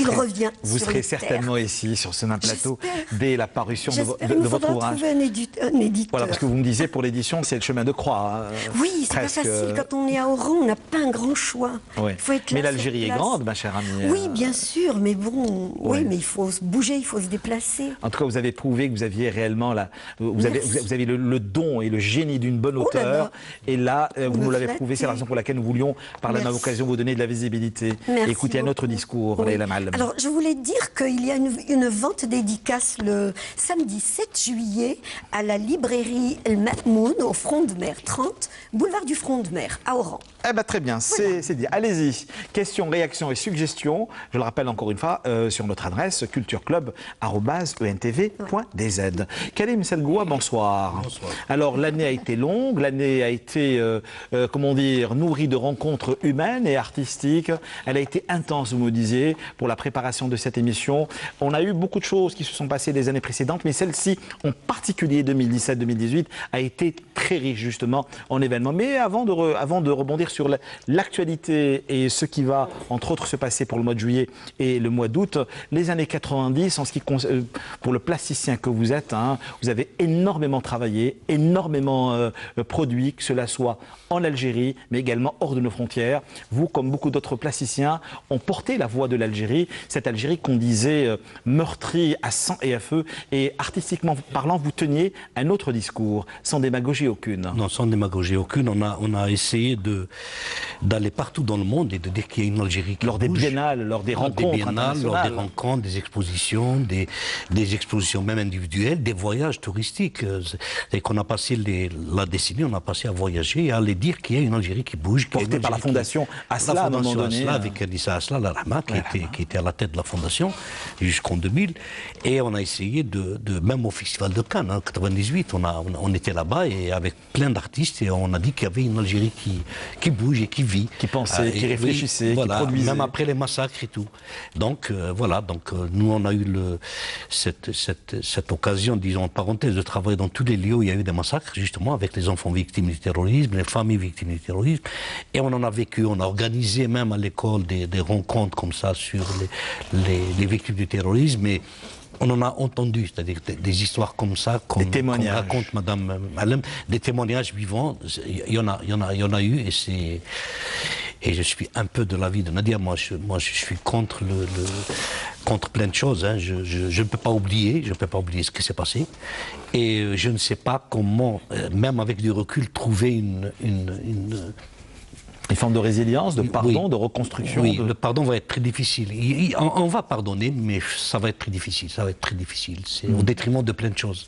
vous serez certainement ici, sur ce même plateau, dès la parution de votre ouvrage. Trouver un éditeur. Voilà, parce que vous me disiez, pour l'édition, c'est le chemin de croix. Oui, c'est pas facile. Quand on est à Oran, on n'a pas un grand choix. Oui. Mais l'Algérie est grande, ma chère amie. Oui, bien sûr, mais bon, oui, mais il faut se bouger, il faut se déplacer. En tout cas, vous avez prouvé que vous aviez réellement vous avez le don et le génie d'une bonne auteure. Et là, vous nous l'avez prouvé, c'est la raison pour laquelle nous voulions, par la même occasion, vous donner de la visibilité. Écoutez un autre discours. Oui. Alors, je voulais dire qu'il y a une vente dédicace le samedi 7 juillet à la librairie El Mahmoud, au Front de Mer, 30, boulevard du Front de Mer, à Oran. Eh bien, très bien, voilà. C'est dit. Allez-y. Questions, réactions et suggestions, je le rappelle encore une fois, sur notre adresse cultureclub@entv.dz. Karim Selgoua, bonsoir. Bonsoir. Alors, l'année a été longue, l'année a été, nourrie de rencontres humaines et artistiques. Elle a été intense, vous me disiez, pour la préparation de cette émission. On a eu beaucoup de choses qui se sont passées les années précédentes, mais celle-ci, en particulier 2017-2018, a été très riche justement en événements. Mais avant de rebondir sur l'actualité et ce qui va, entre autres, se passer pour le mois de juillet et le mois d'août, les années 90, pour le plasticien que vous êtes, vous avez énormément travaillé, énormément produit, que cela soit en Algérie, mais également hors de nos frontières. Vous, comme beaucoup d'autres plasticiens, ont porté la voix de l'Algérie, cette Algérie qu'on disait meurtrie à sang et à feu, et artistiquement parlant, vous teniez un autre discours, sans démagogie aucune. Non, sans démagogie aucune. On a essayé d'aller partout dans le monde et de dire qu'il y a une Algérie qui lors des biennales, lors des rencontres internationales. Lors des rencontres, des expositions, des expositions même individuelles, des voyages touristiques. C'est qu'on a passé la décennie, on a passé à voyager et à aller dire qu'il y a une Algérie qui bouge. Portée par la fondation Asla, à un moment donné. Avec Nissa Asla, la Rahma, qui était à la tête de la fondation jusqu'en 2000. Et on a essayé même au Festival de Cannes, en 98, on était là-bas et avec plein d'artistes et on a dit qu'il y avait une Algérie qui bouge et qui vit. Qui pensait, qui réfléchissait, voilà, qui produisait. Même après les massacres et tout. Donc voilà, nous on a eu cette occasion, disons en parenthèse, de travailler dans tous les lieux où il y a eu des massacres, justement, avec les enfants victimes du terrorisme, les familles victimes du terrorisme. Et on en a vécu, on a organisé même à l'école des rencontres comme ça sur les victimes du terrorisme. Et on en a entendu, c'est-à-dire des histoires comme ça, comme raconte Madame Ma'alem, des témoignages vivants. Il y en a eu, et je suis un peu de l'avis de Nadia. Moi, je suis contre contre plein de choses. Je ne peux pas oublier, ce qui s'est passé, et je ne sais pas comment, même avec du recul, trouver une forme de résilience, de pardon, oui, de reconstruction. Oui, le pardon va être très difficile. On va pardonner, mais ça va être très difficile. C'est au détriment de plein de choses.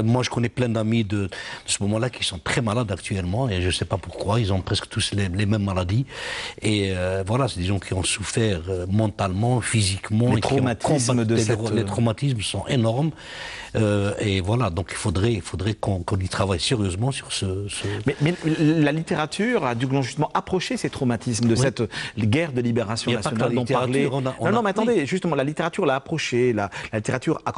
Moi, je connais plein d'amis de ce moment-là qui sont très malades actuellement, et je ne sais pas pourquoi. Ils ont presque tous les mêmes maladies. Et voilà, c'est des gens qui ont souffert mentalement, physiquement. Les traumatismes les traumatismes sont énormes. Et voilà, donc il faudrait qu'on y travaille sérieusement sur ce... Mais la littérature a dû justement approcher ces traumatismes de cette guerre de libération nationale dont parlait... Non, mais attendez, justement, la littérature l'a approché, la littérature a,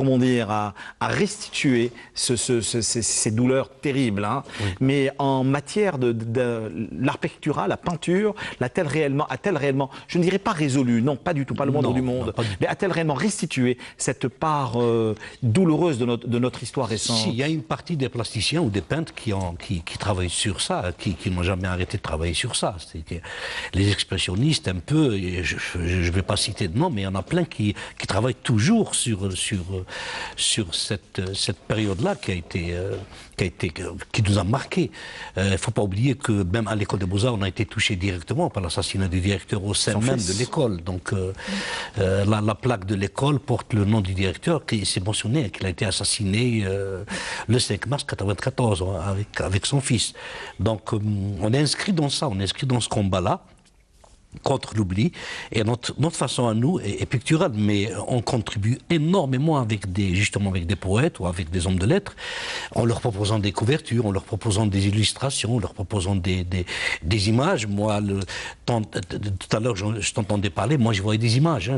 a restitué ces douleurs terribles. Hein. Oui. Mais en matière de l'art pictural, la peinture, a-t-elle réellement, je ne dirais pas résolu, non, pas du tout, pas le moindre du monde, mais a-t-elle réellement restitué cette part douloureuse de notre histoire récente? Si, il y a une partie des plasticiens ou des peintres qui travaillent sur ça, qui n'ont jamais arrêté de travailler sur ça. Les expressionnistes, un peu, je ne vais pas citer de nom, mais il y en a plein qui travaillent toujours sur cette période-là qui nous a marqué. Il ne faut pas oublier que même à l'école des Beaux-Arts, on a été touché directement par l'assassinat du directeur au sein même de l'école. Donc la plaque de l'école porte le nom du directeur qui s'est mentionné, qu'il a été assassiné le 5 mars 1994 avec son fils. Donc on est inscrit dans ça, on est inscrit dans ce combat-là contre l'oubli, et notre façon à nous est picturale, mais on contribue énormément justement avec des poètes ou avec des hommes de lettres, en leur proposant des couvertures, en leur proposant des illustrations, en leur proposant des images. Moi, tout à l'heure, je t'entendais parler, moi je voyais des images. Hein.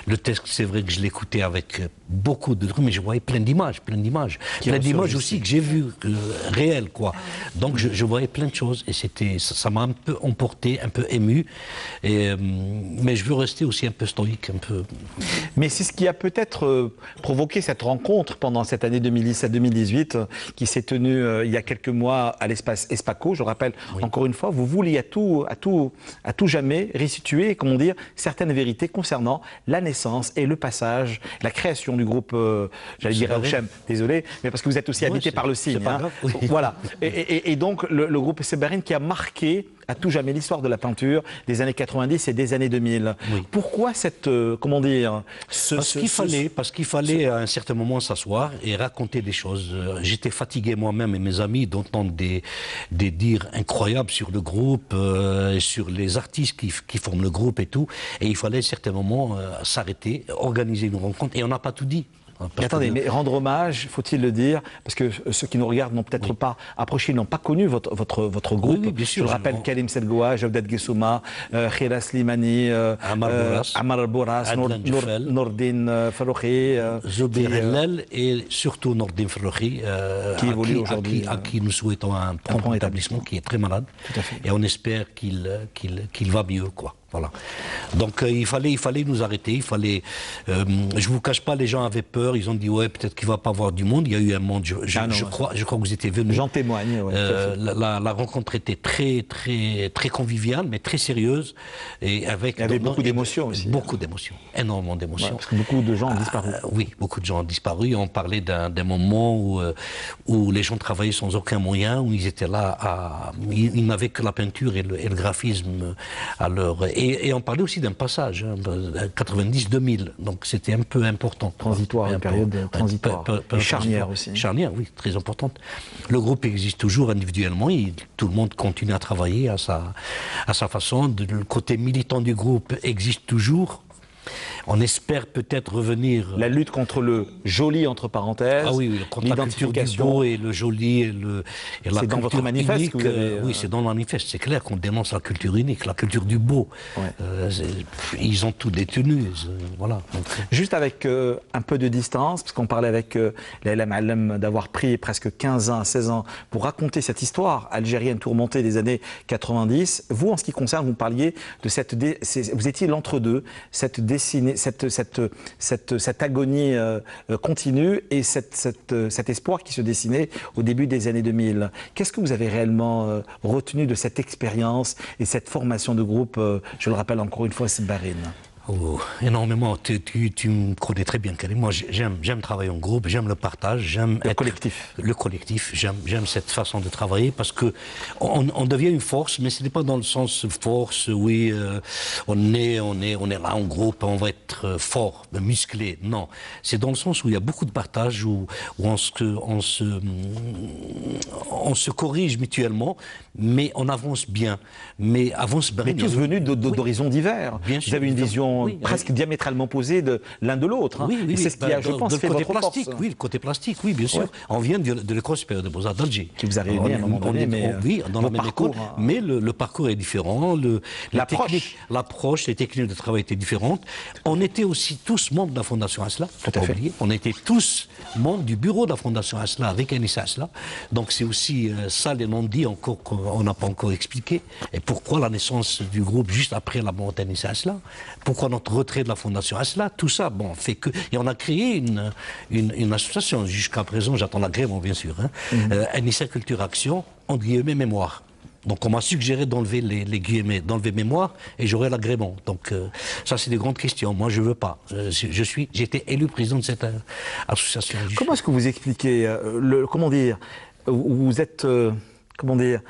Le texte, c'est vrai que je l'écoutais avec beaucoup de trucs, mais je voyais plein d'images aussi que j'ai vues, réelles, quoi. Donc je voyais plein de choses, et ça m'a un peu emporté, un peu ému. Mais je veux rester aussi un peu stoïque, un peu. Mais c'est ce qui a peut-être provoqué cette rencontre pendant cette année 2017-2018 qui s'est tenue il y a quelques mois à l'espace Espaco. Je rappelle encore une fois, vous vouliez à tout jamais restituer, comment dire, certaines vérités concernant la naissance et le passage, la création du groupe, j'allais dire Hachem, désolé, mais parce que vous êtes aussi habité par le signe. Hein. Oui. Voilà. Et donc le groupe Sébarine qui a marqué à tout jamais l'histoire de la peinture des années 90 et des années 2000. Oui. Pourquoi cette, comment dire, parce qu'il fallait à un certain moment s'asseoir et raconter des choses. J'étais fatigué moi-même et mes amis d'entendre des dires incroyables sur le groupe, sur les artistes qui forment le groupe et tout. Et il fallait à un certain moment s'arrêter, organiser une rencontre, et on n'a pas tout dit. Attendez, mais rendre hommage, faut-il le dire, parce que ceux qui nous regardent n'ont peut-être pas approché, n'ont pas connu votre groupe. Oui, bien sûr. Je le rappelle, Karim Selgoua, Jawdet Gessouma, Khira Slimani, Amar Boras, Nordin Farouchi, Zobir Hellel et surtout Nordin Farouchi, qui évolue aujourd'hui, à qui nous souhaitons un prompt établissement, qui est très malade. Tout à fait. Et on espère qu'il va mieux, quoi. Voilà. Donc il fallait nous arrêter, je vous cache pas, les gens avaient peur, ils ont dit ouais, peut-être qu'il va pas avoir du monde. Il y a eu un monde, je crois que vous étiez venus. J'en témoigne. Ouais, la rencontre était très très très conviviale, mais très sérieuse, et avec il y avait beaucoup d'émotions aussi. Beaucoup d'émotions, énormément d'émotions. Ouais, parce que beaucoup de gens ont disparu. Oui, beaucoup de gens ont disparu. On parlait d'un moment où les gens travaillaient sans aucun moyen, où ils étaient là, ils n'avaient que la peinture et le graphisme à leur. Et on parlait aussi d'un passage, 90-2000, donc c'était un peu important. Transitoire, une période transitoire. Et charnière aussi. Charnière, oui, très importante. Le groupe existe toujours individuellement, tout le monde continue à travailler à sa façon. Le côté militant du groupe existe toujours. On espère peut-être revenir. La lutte contre le joli, entre parenthèses. Ah oui, contre la culture du beau et le joli et la culture dans votre manifeste unique. Que vous avez, Oui, c'est dans le manifeste. C'est clair qu'on dénonce la culture unique, la culture du beau. Ouais. Ils ont tout détenu. Voilà. Donc, juste avec un peu de distance, parce qu'on parlait avec Laila Ma'alem d'avoir pris presque 15 ans, 16 ans pour raconter cette histoire algérienne tourmentée des années 90. Vous, en ce qui concerne, vous parliez de vous étiez l'entre-deux, cette agonie continue et cet espoir qui se dessinait au début des années 2000. Qu'est-ce que vous avez réellement retenu de cette expérience et cette formation de groupe, je le rappelle encore une fois, Sébarine? Oh, énormément. Tu me connais très bien, Karim. Moi, j'aime travailler en groupe, j'aime le partage, j'aime le collectif. Le collectif, j'aime cette façon de travailler parce que on devient une force, mais ce n'est pas dans le sens force. Oui, on est là en groupe, on va être fort, musclé. Non, c'est dans le sens où il y a beaucoup de partage, où on se corrige mutuellement, mais on avance bien. Mais tous venus d'horizons divers. Bien sûr, vous avez une vision sont presque diamétralement opposés l'un de l'autre. Hein. Oui, c'est ce qui a, je pense, fait votre plastique. force. Oui, le côté plastique, oui, bien sûr. On vient de l'École supérieure des Beaux-Arts d'Alger. Qui vous a réuni à un moment donné, mais oui, dans la même école. Mais le parcours est différent. L'approche, les techniques de travail étaient différentes. On était aussi tous membres de la Fondation Asla. Tout à fait. On était tous membres du bureau de la Fondation Asla avec Anissa Asla. Donc c'est aussi ça les non-dits encore qu'on n'a pas encore expliqué. Et pourquoi la naissance du groupe juste après la mort d'Anissa Asla? Pourquoi notre retrait de la Fondation Asla? Tout ça, bon, fait que... Et on a créé une association. Jusqu'à présent, j'attends l'agrément, bien sûr. Anissa Culture Action, entre guillemets, mémoire. Donc on m'a suggéré d'enlever les guillemets, d'enlever mémoire, et j'aurai l'agrément. Donc ça, c'est des grandes questions. Moi, je veux pas. J'ai été élu président de cette association. Comment est-ce que vous expliquez comment dire, vous êtes, comment dire,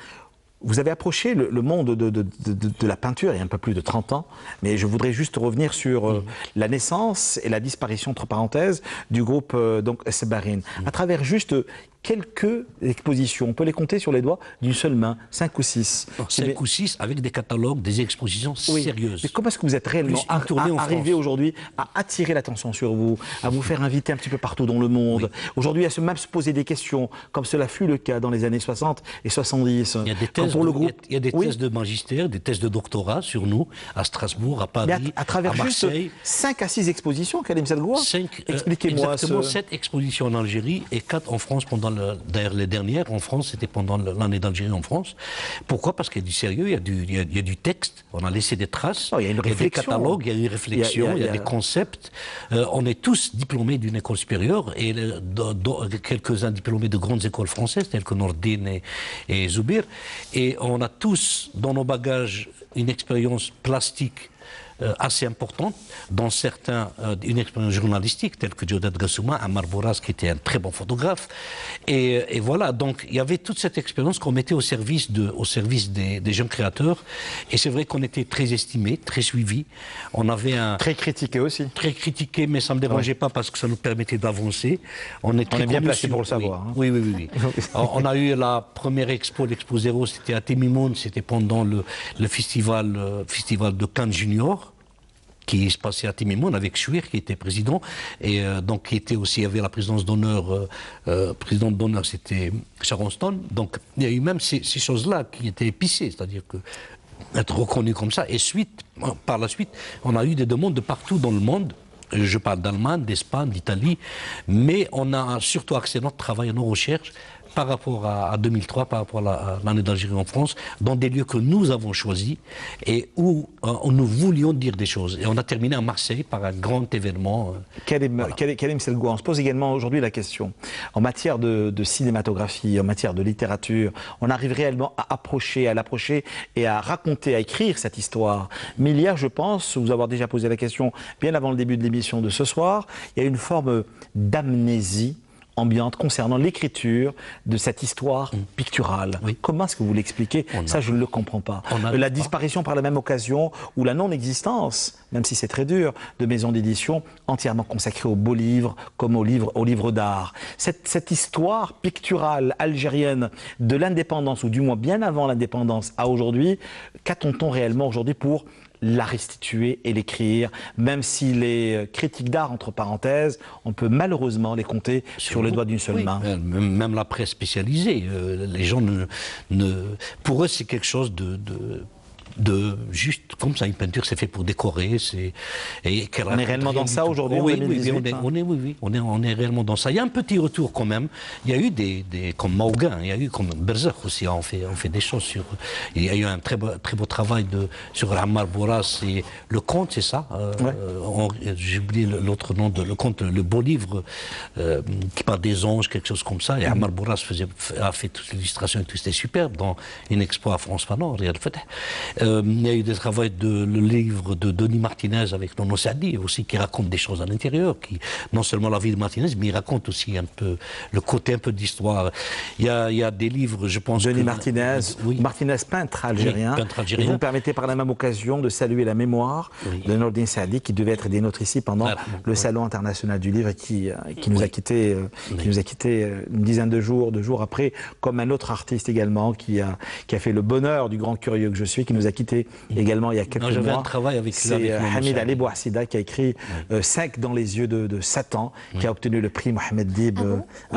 vous avez approché le monde de la peinture il y a un peu plus de 30 ans, mais je voudrais juste revenir sur la naissance et la disparition, entre parenthèses, du groupe donc Sebarine, à travers juste quelques expositions. On peut les compter sur les doigts d'une seule main, 5 ou 6. 5 ou 6 avec des catalogues, des expositions sérieuses. Mais comment est-ce que vous êtes réellement arrivé aujourd'hui à attirer l'attention sur vous, à vous faire inviter un petit peu partout dans le monde, aujourd'hui à même se poser des questions, comme cela fut le cas dans les années 60 et 70. Il y a des thèses, il y a des thèses de magistère, des thèses de doctorat sur nous, à Strasbourg, à Paris, à travers à Marseille. Juste 5 à 6 expositions, Karim Selgoua. Expliquez-moi. Exactement 7 expositions en Algérie et 4 en France pendant d'ailleurs, les dernières en France, c'était pendant l'année d'Algérie en France. Pourquoi? Parce qu'il y a du sérieux, il y a du texte, on a laissé des traces, il y a des catalogues, il y a une réflexion, il y a des concepts. On est tous diplômés d'une école supérieure et quelques-uns diplômés de grandes écoles françaises, telles que Nordine et Zoubir. Et on a tous dans nos bagages une expérience plastique assez importante, dont certains une expérience journalistique telle que Djawdat Gassouma, Ammar Bourras qui était un très bon photographe, et voilà, donc il y avait toute cette expérience qu'on mettait au service des jeunes créateurs, et c'est vrai qu'on était très estimés, très suivis, on avait un... Très critiqué aussi. Très critiqué, mais ça ne me dérangeait pas parce que ça nous permettait d'avancer. On est bien placé pour le savoir. Oui, hein. Oui. On a eu la première expo, l'Expo Zéro, c'était à Temimoun, c'était pendant le festival de Cannes Junior, qui se passait à Temimoun avec Chouir qui était président et donc qui était aussi, il y avait la présidence d'honneur, présidente d'honneur c'était Sharon Stone, donc il y a eu même ces choses-là qui étaient épicées, c'est-à-dire que être reconnu comme ça, et par la suite on a eu des demandes de partout dans le monde. Je parle d'Allemagne, d'Espagne, d'Italie, mais on a surtout axé notre travail et nos recherches par rapport à 2003, par rapport à l'année d'Algérie en France, dans des lieux que nous avons choisis et où nous voulions dire des choses. Et on a terminé à Marseille par un grand événement. Karim Selgoua, on se pose également aujourd'hui la question, en matière de cinématographie, en matière de littérature, on arrive réellement à l'approcher et à raconter, à écrire cette histoire. Mais il y a, je pense, vous avoir déjà posé la question bien avant le début de l'émission de ce soir, il y a une forme d'amnésie ambiante concernant l'écriture de cette histoire picturale. Oui. Comment est-ce que vous l'expliquez? Ça, je ne le comprends pas. La disparition par la même occasion ou la non-existence, même si c'est très dur, de maisons d'édition entièrement consacrées aux beaux livres comme aux livres d'art. Cette histoire picturale algérienne de l'indépendance, ou du moins bien avant l'indépendance à aujourd'hui, qu'attend-on réellement aujourd'hui pour la restituer et l'écrire, même si les critiques d'art, entre parenthèses, on peut malheureusement les compter sur les doigts d'une seule main. Même la presse spécialisée, les gens pour eux c'est quelque chose de juste comme ça, une peinture c'est fait pour décorer, on est réellement dans ça aujourd'hui en 2018, on est réellement dans ça. Il y a un petit retour quand même. Il y a eu des comme Mauguin, il y a eu comme Berzakh aussi, on fait des choses sur. Il y a eu un très beau travail sur Ammar Bourras et le conte, c'est ça. J'ai oublié l'autre nom de le conte, le beau livre qui parle des anges, quelque chose comme ça. Et Ammar Bourras a fait toute l'illustration et tout, c'était superbe dans une expo à France Fanon, Riyad Fateh. Il y a eu des travaux le livre de Denis Martinez avec Nono Saadi aussi, qui raconte des choses à l'intérieur, qui non seulement la vie de Martinez, mais il raconte aussi un peu le côté un peu d'histoire. Il y a des livres, je pense. Denis Martinez, peintre algérien. Et vous me permettez par la même occasion de saluer la mémoire de Nordine Saadi, qui devait être des nôtres ici pendant le Salon international du livre, qui nous a quittés une dizaine de jours après, comme un autre artiste également qui a fait le bonheur du grand curieux que je suis, qui nous a a quittés également il y a quelques mois. J'avais un travail avec C'est Hamid Ali Bouassida qui a écrit 5 dans les yeux de Satan, qui a obtenu le prix Mohamed Dib.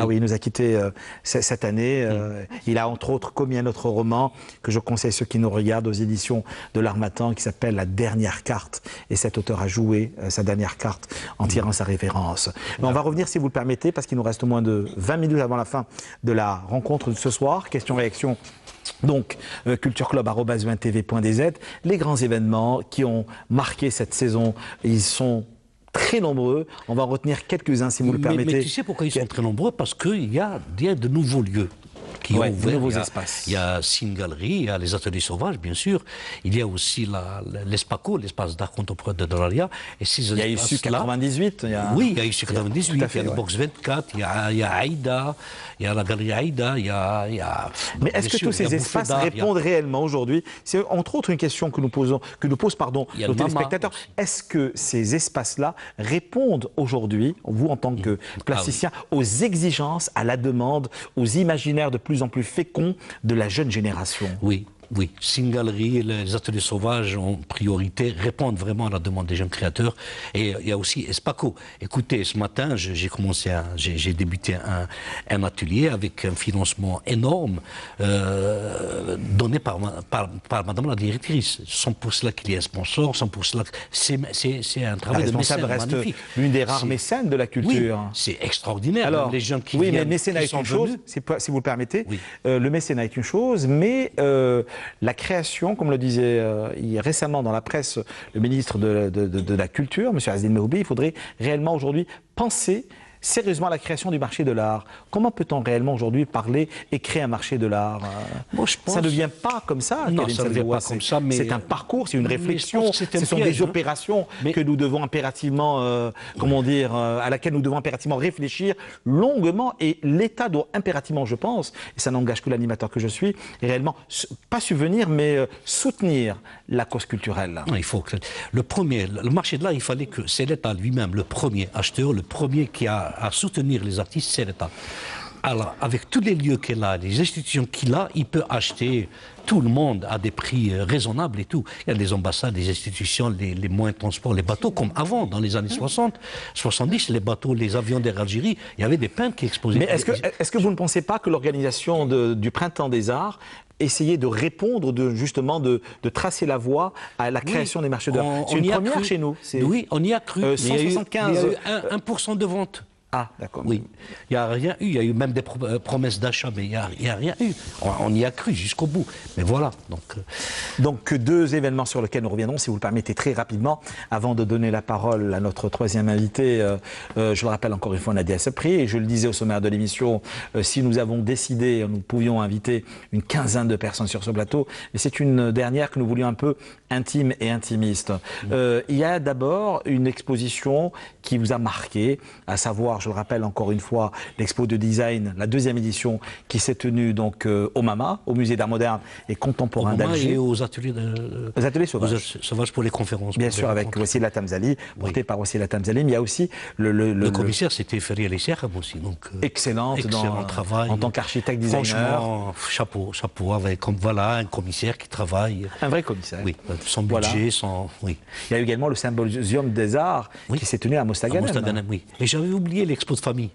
Il nous a quittés cette année. Il a entre autres commis un autre roman que je conseille ceux qui nous regardent aux éditions de l'Harmattan qui s'appelle La dernière carte. Et cet auteur a joué sa dernière carte en tirant sa référence. Mais on va revenir, si vous le permettez, parce qu'il nous reste moins de 20 minutes avant la fin de la rencontre de ce soir. Question-réaction. Donc, cultureclub@untv.dz. Les grands événements qui ont marqué cette saison, ils sont très nombreux. On va en retenir quelques-uns, si vous le permettez. Mais tu sais pourquoi ils sont très nombreux? Parce qu'il y a de nouveaux lieux qui ont ouvert. De nouveaux espaces. Il y a Singalerie, il y a les ateliers sauvages, bien sûr. Il y a aussi l'Espaco, l'espace d'art contemporain de Dalaria. Et il y a ISU 98. Oui, il y a ISU 98, il y a le Box 24, il y a Aïda, il y a la galerie Aïda, il y a... Mais est-ce que tous ces espaces répondent réellement aujourd'hui? C'est entre autres une question que nous posent nos téléspectateurs. Est-ce que ces espaces-là répondent aujourd'hui, vous en tant que plasticien, aux exigences, à la demande, aux imaginaires de plus en plus féconds de la jeune génération? Oui. Oui, Singalerie et les ateliers sauvages en priorité répondent vraiment à la demande des jeunes créateurs. Et il y a aussi Espaco. Écoutez, ce matin, j'ai débuté un atelier avec un financement énorme donné par Madame la directrice. Sans pour cela qu'il y ait un sponsor, sans pour cela c'est un travail de mécène reste magnifique. L'une des rares mécènes de la culture. Oui, c'est extraordinaire. Alors, les jeunes qui mais viennent, le mécénat est une chose, si vous le permettez. Oui. Le mécénat est une chose, mais la création, comme le disait récemment dans la presse le ministre de la Culture, M. Azdine Mehoubi, il faudrait réellement aujourd'hui penser sérieusement à la création du marché de l'art. Comment peut-on réellement aujourd'hui parler et créer un marché de l'art? Ça ne vient pas comme ça. Non, ça ne vient pas comme ça. C'est un parcours, c'est une réflexion, ce sont des opérations que nous devons impérativement, à laquelle nous devons impérativement réfléchir longuement. Et l'État doit impérativement, je pense, et ça n'engage que l'animateur que je suis, et réellement, pas subvenir, mais soutenir la cause culturelle. Il faut que le marché de l'art, il fallait que c'est l'État lui-même, le premier acheteur, le premier qui a à soutenir les artistes, c'est l'État. Alors, avec tous les lieux qu'il a, les institutions qu'il a, il peut acheter tout le monde à des prix raisonnables et tout. Il y a des ambassades, des institutions, les moyens de transport, les bateaux, comme avant, dans les années 60, 70, les bateaux, les avions d'Air Algérie, il y avait des peintres qui exposaient. Mais est-ce que vous ne pensez pas que l'organisation du Printemps des Arts essayer de répondre, de tracer la voie à la création des marchés d'art? C'est une première chez nous. Oui, on y a cru. 175. Il y a eu 1% de vente. Ah, d'accord. Oui. Il n'y a rien eu. Il y a eu même des promesses d'achat, mais il n'y a rien eu. On y a cru jusqu'au bout. Mais voilà. Donc, deux événements sur lesquels nous reviendrons, si vous le permettez, très rapidement, avant de donner la parole à notre troisième invité. Je le rappelle encore une fois, Nadia Sapri, et je le disais au sommaire de l'émission, si nous avons décidé, nous pouvions inviter une quinzaine de personnes sur ce plateau, mais c'est une dernière que nous voulions un peu intime et intimiste. Il y a d'abord une exposition qui vous a marqué, à savoir, je le rappelle encore une fois, l'expo de design, la deuxième édition, qui s'est tenue donc au MAMA, au Musée d'Art Moderne et Contemporain d'Alger. Et aux ateliers sauvages. Sauvages pour les conférences. Bien sûr, avec Wassila Tamzali, porté par Wassila Tamzali, mais il y a aussi le commissaire, c'était Ferry El-Isserham aussi. Excellent travail. En tant qu'architecte designer. Franchement, chapeau, avec un commissaire qui travaille. Un vrai commissaire. Oui, son budget, oui. Il y a également le Symposium des Arts qui s'est tenu à Mostaganem. Oui. Et j'avais oublié l'expo de famille.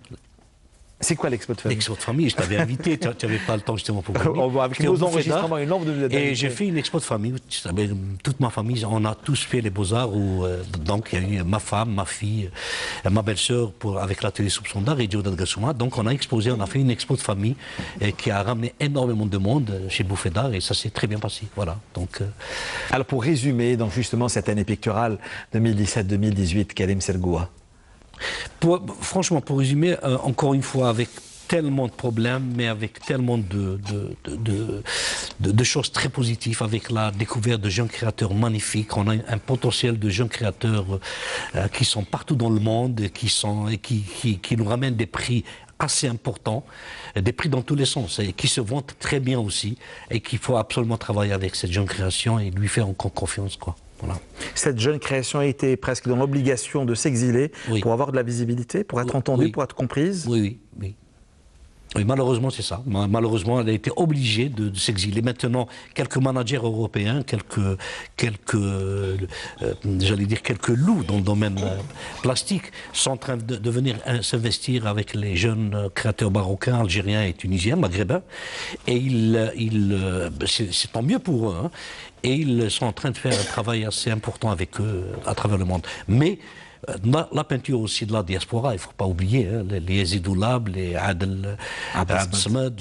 C'est quoi l'expo de famille? L'expo de famille, je t'avais invité, tu n'avais pas le temps justement pour venir. Avec nos enregistrements, une lampe de et j'ai fait une expo de famille. Toute ma famille, on a tous fait les Beaux-Arts. Donc il y a eu ma femme, ma fille, ma belle-sœur avec l'atelier Soupçon d'Art et Djouda Gassouma. Donc on a fait une expo de famille qui a ramené énormément de monde chez Bouffée d'Art et ça s'est très bien passé. Voilà. Alors pour résumer, donc justement cette année picturale 2017-2018, Karim Sergoua. Franchement, pour résumer, encore une fois, avec tellement de problèmes, mais avec tellement de choses très positives, avec la découverte de jeunes créateurs magnifiques. On a un potentiel de jeunes créateurs qui sont partout dans le monde, qui nous ramènent des prix assez importants, des prix dans tous les sens, et qui se vantent très bien aussi, et qu'il faut absolument travailler avec cette jeune création et lui faire encore confiance, quoi. Voilà. Cette jeune création a été presque dans l'obligation de s'exiler pour avoir de la visibilité, pour être entendue, pour être comprise. Oui. Oui, malheureusement, c'est ça. Malheureusement, elle a été obligée de s'exiler. Maintenant, quelques managers européens, j'allais dire quelques loups dans le domaine plastique, sont en train de venir s'investir avec les jeunes créateurs marocains, algériens et tunisiens, maghrébins. Et c'est tant mieux pour eux. Hein. Et ils sont en train de faire un travail assez important avec eux à travers le monde. Mais la peinture aussi de la diaspora, il ne faut pas oublier, hein, les Yezidoulab, les Adel Smed,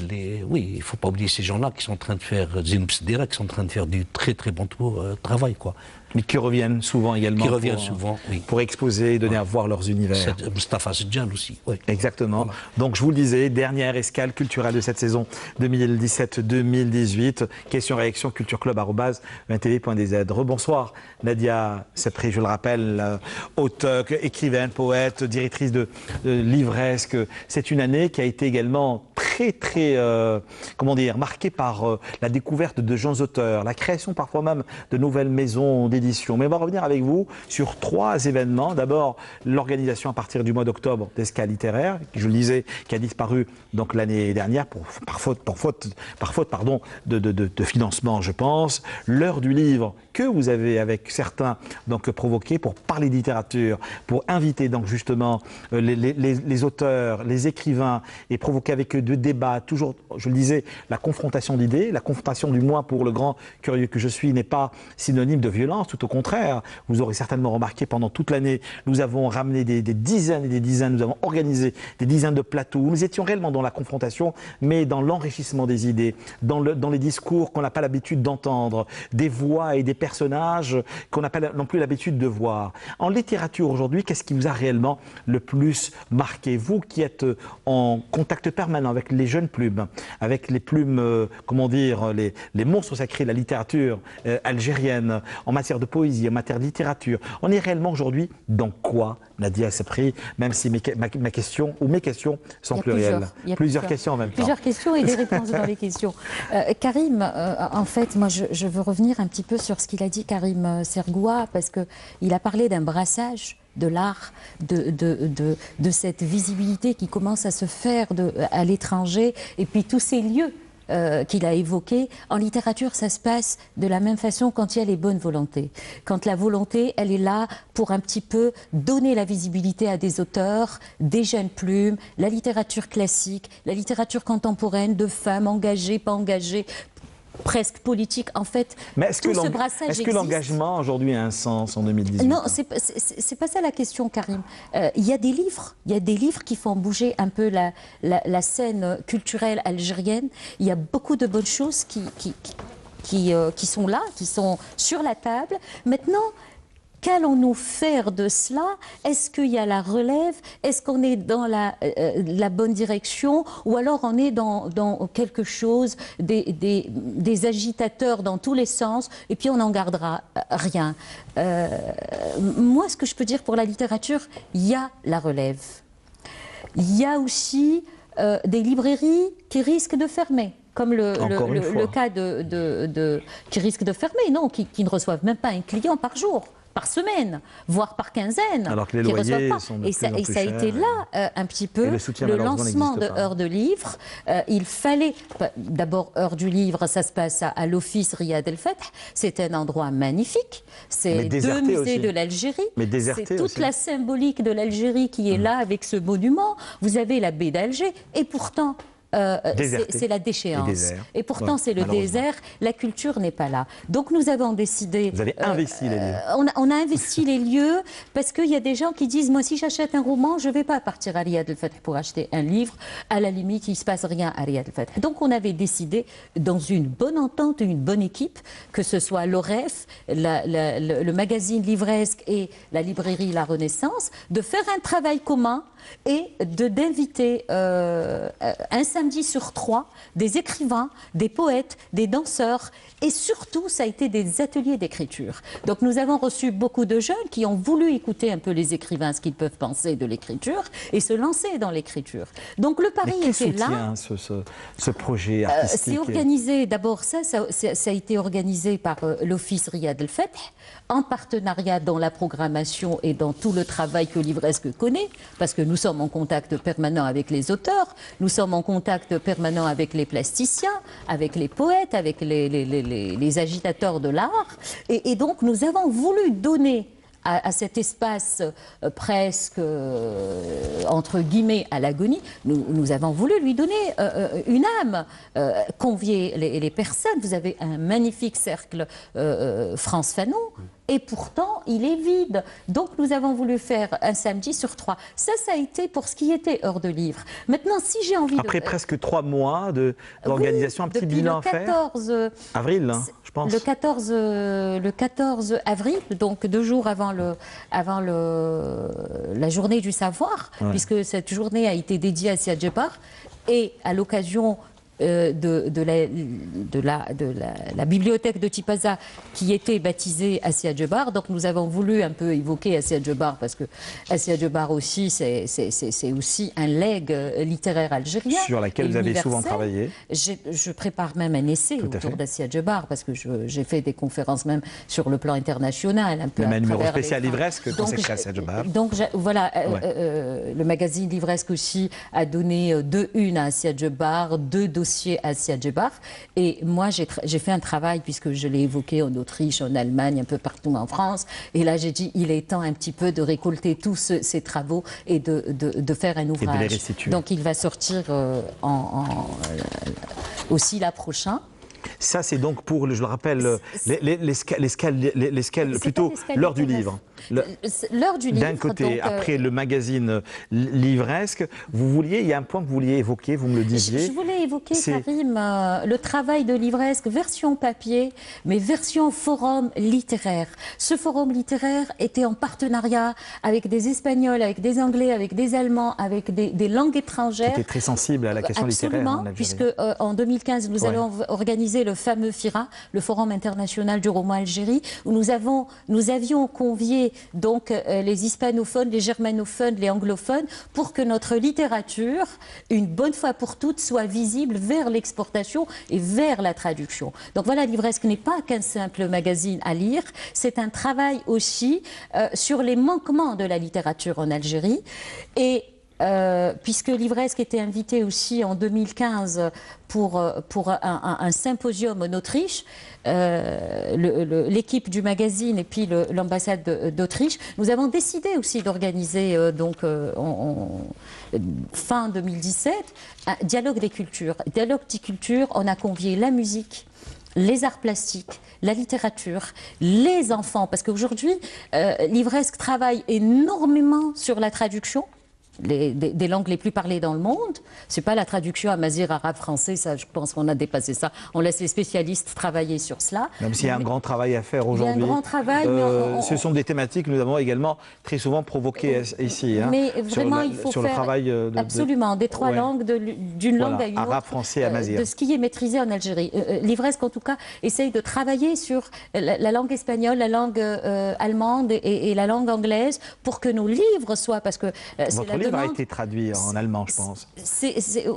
oui, il ne faut pas oublier ces gens-là qui sont en train de faire, qui sont en train de faire du très très bon travail, quoi. Mais qui reviennent souvent également. Qui reviennent souvent, oui. Pour exposer et donner à voir leurs univers. Mustafa Sedjal aussi, oui. Exactement. Voilà. Donc je vous le disais, dernière escale culturelle de cette saison 2017-2018. Question-réaction cultureclub@vtv.dz. Rebonsoir Nadia Sepri, je le rappelle, auteure, écrivaine, poète, directrice de livresque. C'est une année qui a été également très, comment dire, marquée par la découverte de jeunes auteurs, la création parfois même de nouvelles maisons d'édition. Mais on va revenir avec vous sur 3 événements. D'abord, l'organisation à partir du mois d'octobre d'escales littéraires, je le disais, qui a disparu donc l'année dernière par faute de financement, je pense. L'heure du livre que vous avez avec certains donc provoqué pour parler de littérature, pour inviter donc justement les auteurs, les écrivains et provoquer avec eux de débats. Toujours, je le disais, la confrontation d'idées, la confrontation du moins pour le grand curieux que je suis n'est pas synonyme de violence, tout au contraire. Vous aurez certainement remarqué pendant toute l'année, nous avons ramené des dizaines et des dizaines, nous avons organisé des dizaines de plateaux où nous étions réellement dans la confrontation, mais dans l'enrichissement des idées, dans les discours qu'on n'a pas l'habitude d'entendre, des voix et des personnages qu'on n'a pas non plus l'habitude de voir. En littérature aujourd'hui, qu'est-ce qui vous a réellement le plus marqué? Vous qui êtes en contact permanent avec les jeunes plumes, avec les plumes, comment dire, les monstres sacrés de la littérature algérienne, en matière de poésie, en matière de littérature. On est réellement aujourd'hui dans quoi, Nadia Sepri, même si mes questions sont plurielles. Il y a plusieurs questions en même temps. Plusieurs questions et des réponses dans les questions. Karim, en fait, moi je veux revenir un petit peu sur ce qu'il a dit, Karim Sergoua, parce qu'il a parlé d'un brassage de l'art, de cette visibilité qui commence à se faire à l'étranger, et puis tous ces lieux qu'il a évoqués. En littérature, ça se passe de la même façon quand il y a les bonnes volontés. Quand la volonté, elle est là pour un petit peu donner la visibilité à des auteurs, des jeunes plumes, la littérature classique, la littérature contemporaine, de femmes engagées, pas engagées, presque politique, en fait. Mais est-ce que l'engagement aujourd'hui a un sens en 2018? Non, c'est pas ça la question, Karim. Il y a des livres qui font bouger un peu la scène culturelle algérienne. Il y a beaucoup de bonnes choses qui sont là, qui sont sur la table. Maintenant, qu'allons-nous faire de cela? Est-ce qu'il y a la relève? Est-ce qu'on est dans la bonne direction? Ou alors on est dans quelque chose, des agitateurs dans tous les sens, et puis on n'en gardera rien. Moi, ce que je peux dire pour la littérature, il y a la relève. Il y a aussi des librairies qui risquent de fermer. Comme le cas qui risque de fermer, non, qui ne reçoivent même pas un client par jour, par semaine, voire par quinzaine. Alors que les loyers sont de plus en plus ça a été là un petit peu le lancement de Heure de Livre. Il fallait, d'abord Heure du Livre, ça se passe à l'Office Riyad El Fath. C'est un endroit magnifique. C'est 2 musées de l'Algérie. C'est toute la symbolique de l'Algérie qui est là avec ce monument. Vous avez la baie d'Alger et pourtant c'est la déchéance. Et pourtant, c'est le désert. La culture n'est pas là. Donc, nous avons décidé... Vous avez investi les lieux. On a investi les lieux parce qu'il y a des gens qui disent, moi, si j'achète un roman, je ne vais pas partir à Riyad El Fath pour acheter un livre. À la limite, il ne se passe rien à Riyad El Fath. Donc, on avait décidé, dans une bonne entente, une bonne équipe, que ce soit l'OREF, le magazine livresque et la librairie La Renaissance, de faire un travail commun et d'inviter un samedi sur 3 des écrivains, des poètes, des danseurs et surtout ça a été des ateliers d'écriture. Donc nous avons reçu beaucoup de jeunes qui ont voulu écouter un peu les écrivains, ce qu'ils peuvent penser de l'écriture et se lancer dans l'écriture. Donc le pari était là. Ce projet artistique? C'est organisé, d'abord ça a été organisé par l'Office Riyad El Fath en partenariat dans la programmation et dans tout le travail que Livresque connaît, parce que nous sommes en contact permanent avec les auteurs, nous sommes en contact permanent avec les plasticiens, avec les poètes, avec les agitateurs de l'art. Et donc, nous avons voulu donner à cet espace presque, entre guillemets, à l'agonie, nous avons voulu lui donner une âme, convier les personnes. Vous avez un magnifique cercle France Fanon, et pourtant, il est vide. Donc, nous avons voulu faire un samedi sur 3. Ça a été pour ce qui était Heures de Livre. Maintenant, si j'ai envie Après presque 3 mois d'organisation, oui, un petit bilan à faire. 14 avril, hein, je pense. Le 14 avril, donc 2 jours avant la journée du savoir, ouais. puisque cette journée a été dédiée à Siad Djebar, et à l'occasion de la bibliothèque de Tipaza qui était baptisée Assia Djebar. Donc nous avons voulu un peu évoquer Assia Djebar parce que Assia Djebar aussi c'est aussi un legs littéraire algérien. Sur laquelle vous avez souvent travaillé. Je prépare même un essai autour d'Assia Djebar parce que j'ai fait des conférences même sur le plan international. Un peu même un numéro spécial livresque consacré à Assia Djebar. Donc voilà, le magazine livresque aussi a donné 2 unes à Assia Djebar, 2 dossiers à Assia Djebar. Et moi, j'ai fait un travail, puisque je l'ai évoqué en Autriche, en Allemagne, un peu partout en France. Et là, j'ai dit, il est temps un petit peu de récolter tous ces travaux et de faire un ouvrage. Et de les restituer. Donc, il va sortir aussi l'an prochain. Ça, c'est donc pour, je le rappelle, plutôt l'heure du livre. L'heure du livre. D'un côté, donc, après le magazine livresque, il y a un point que vous vouliez évoquer, vous me le disiez. Je voulais évoquer, Karim, le travail de livresque, version papier, mais version forum littéraire. Ce forum littéraire était en partenariat avec des Espagnols, avec des Anglais, avec des Allemands, avec des langues étrangères. Qui était très sensible à la question littéraire en Algérie. Puisque en 2015, nous allons organiser le fameux FIRA, le Forum international du roman Algérie, où nous avions convié donc les hispanophones, les germanophones, les anglophones, pour que notre littérature, une bonne fois pour toutes, soit visible vers l'exportation et vers la traduction. Donc voilà, Livresque n'est pas qu'un simple magazine à lire, c'est un travail aussi sur les manquements de la littérature en Algérie. Et puisque Livresque était invité aussi en 2015 pour un symposium en Autriche, l'équipe du magazine et puis l'ambassade d'Autriche, nous avons décidé aussi d'organiser fin 2017 un dialogue des cultures. Dialogue des cultures, on a convié la musique, les arts plastiques, la littérature, les enfants, parce qu'aujourd'hui, Livresque travaille énormément sur la traduction des langues les plus parlées dans le monde. C'est pas la traduction amazigh, arabe, français, ça, je pense qu'on a dépassé ça. On laisse les spécialistes travailler sur cela. Même s'il y a un grand travail à faire aujourd'hui. Il y a un grand travail. Ce sont des thématiques que nous avons également très souvent provoquées ici. Hein, mais vraiment, il faut sur faire le travail absolument des 3 langues, d'une langue à une autre. Arabe, français, amazigh. De ce qui est maîtrisé en Algérie. Livresque, en tout cas, essaye de travailler sur la langue espagnole, la langue allemande et la langue anglaise pour que nos livres soient, parce que c'est la demande. A été traduit en allemand, je pense.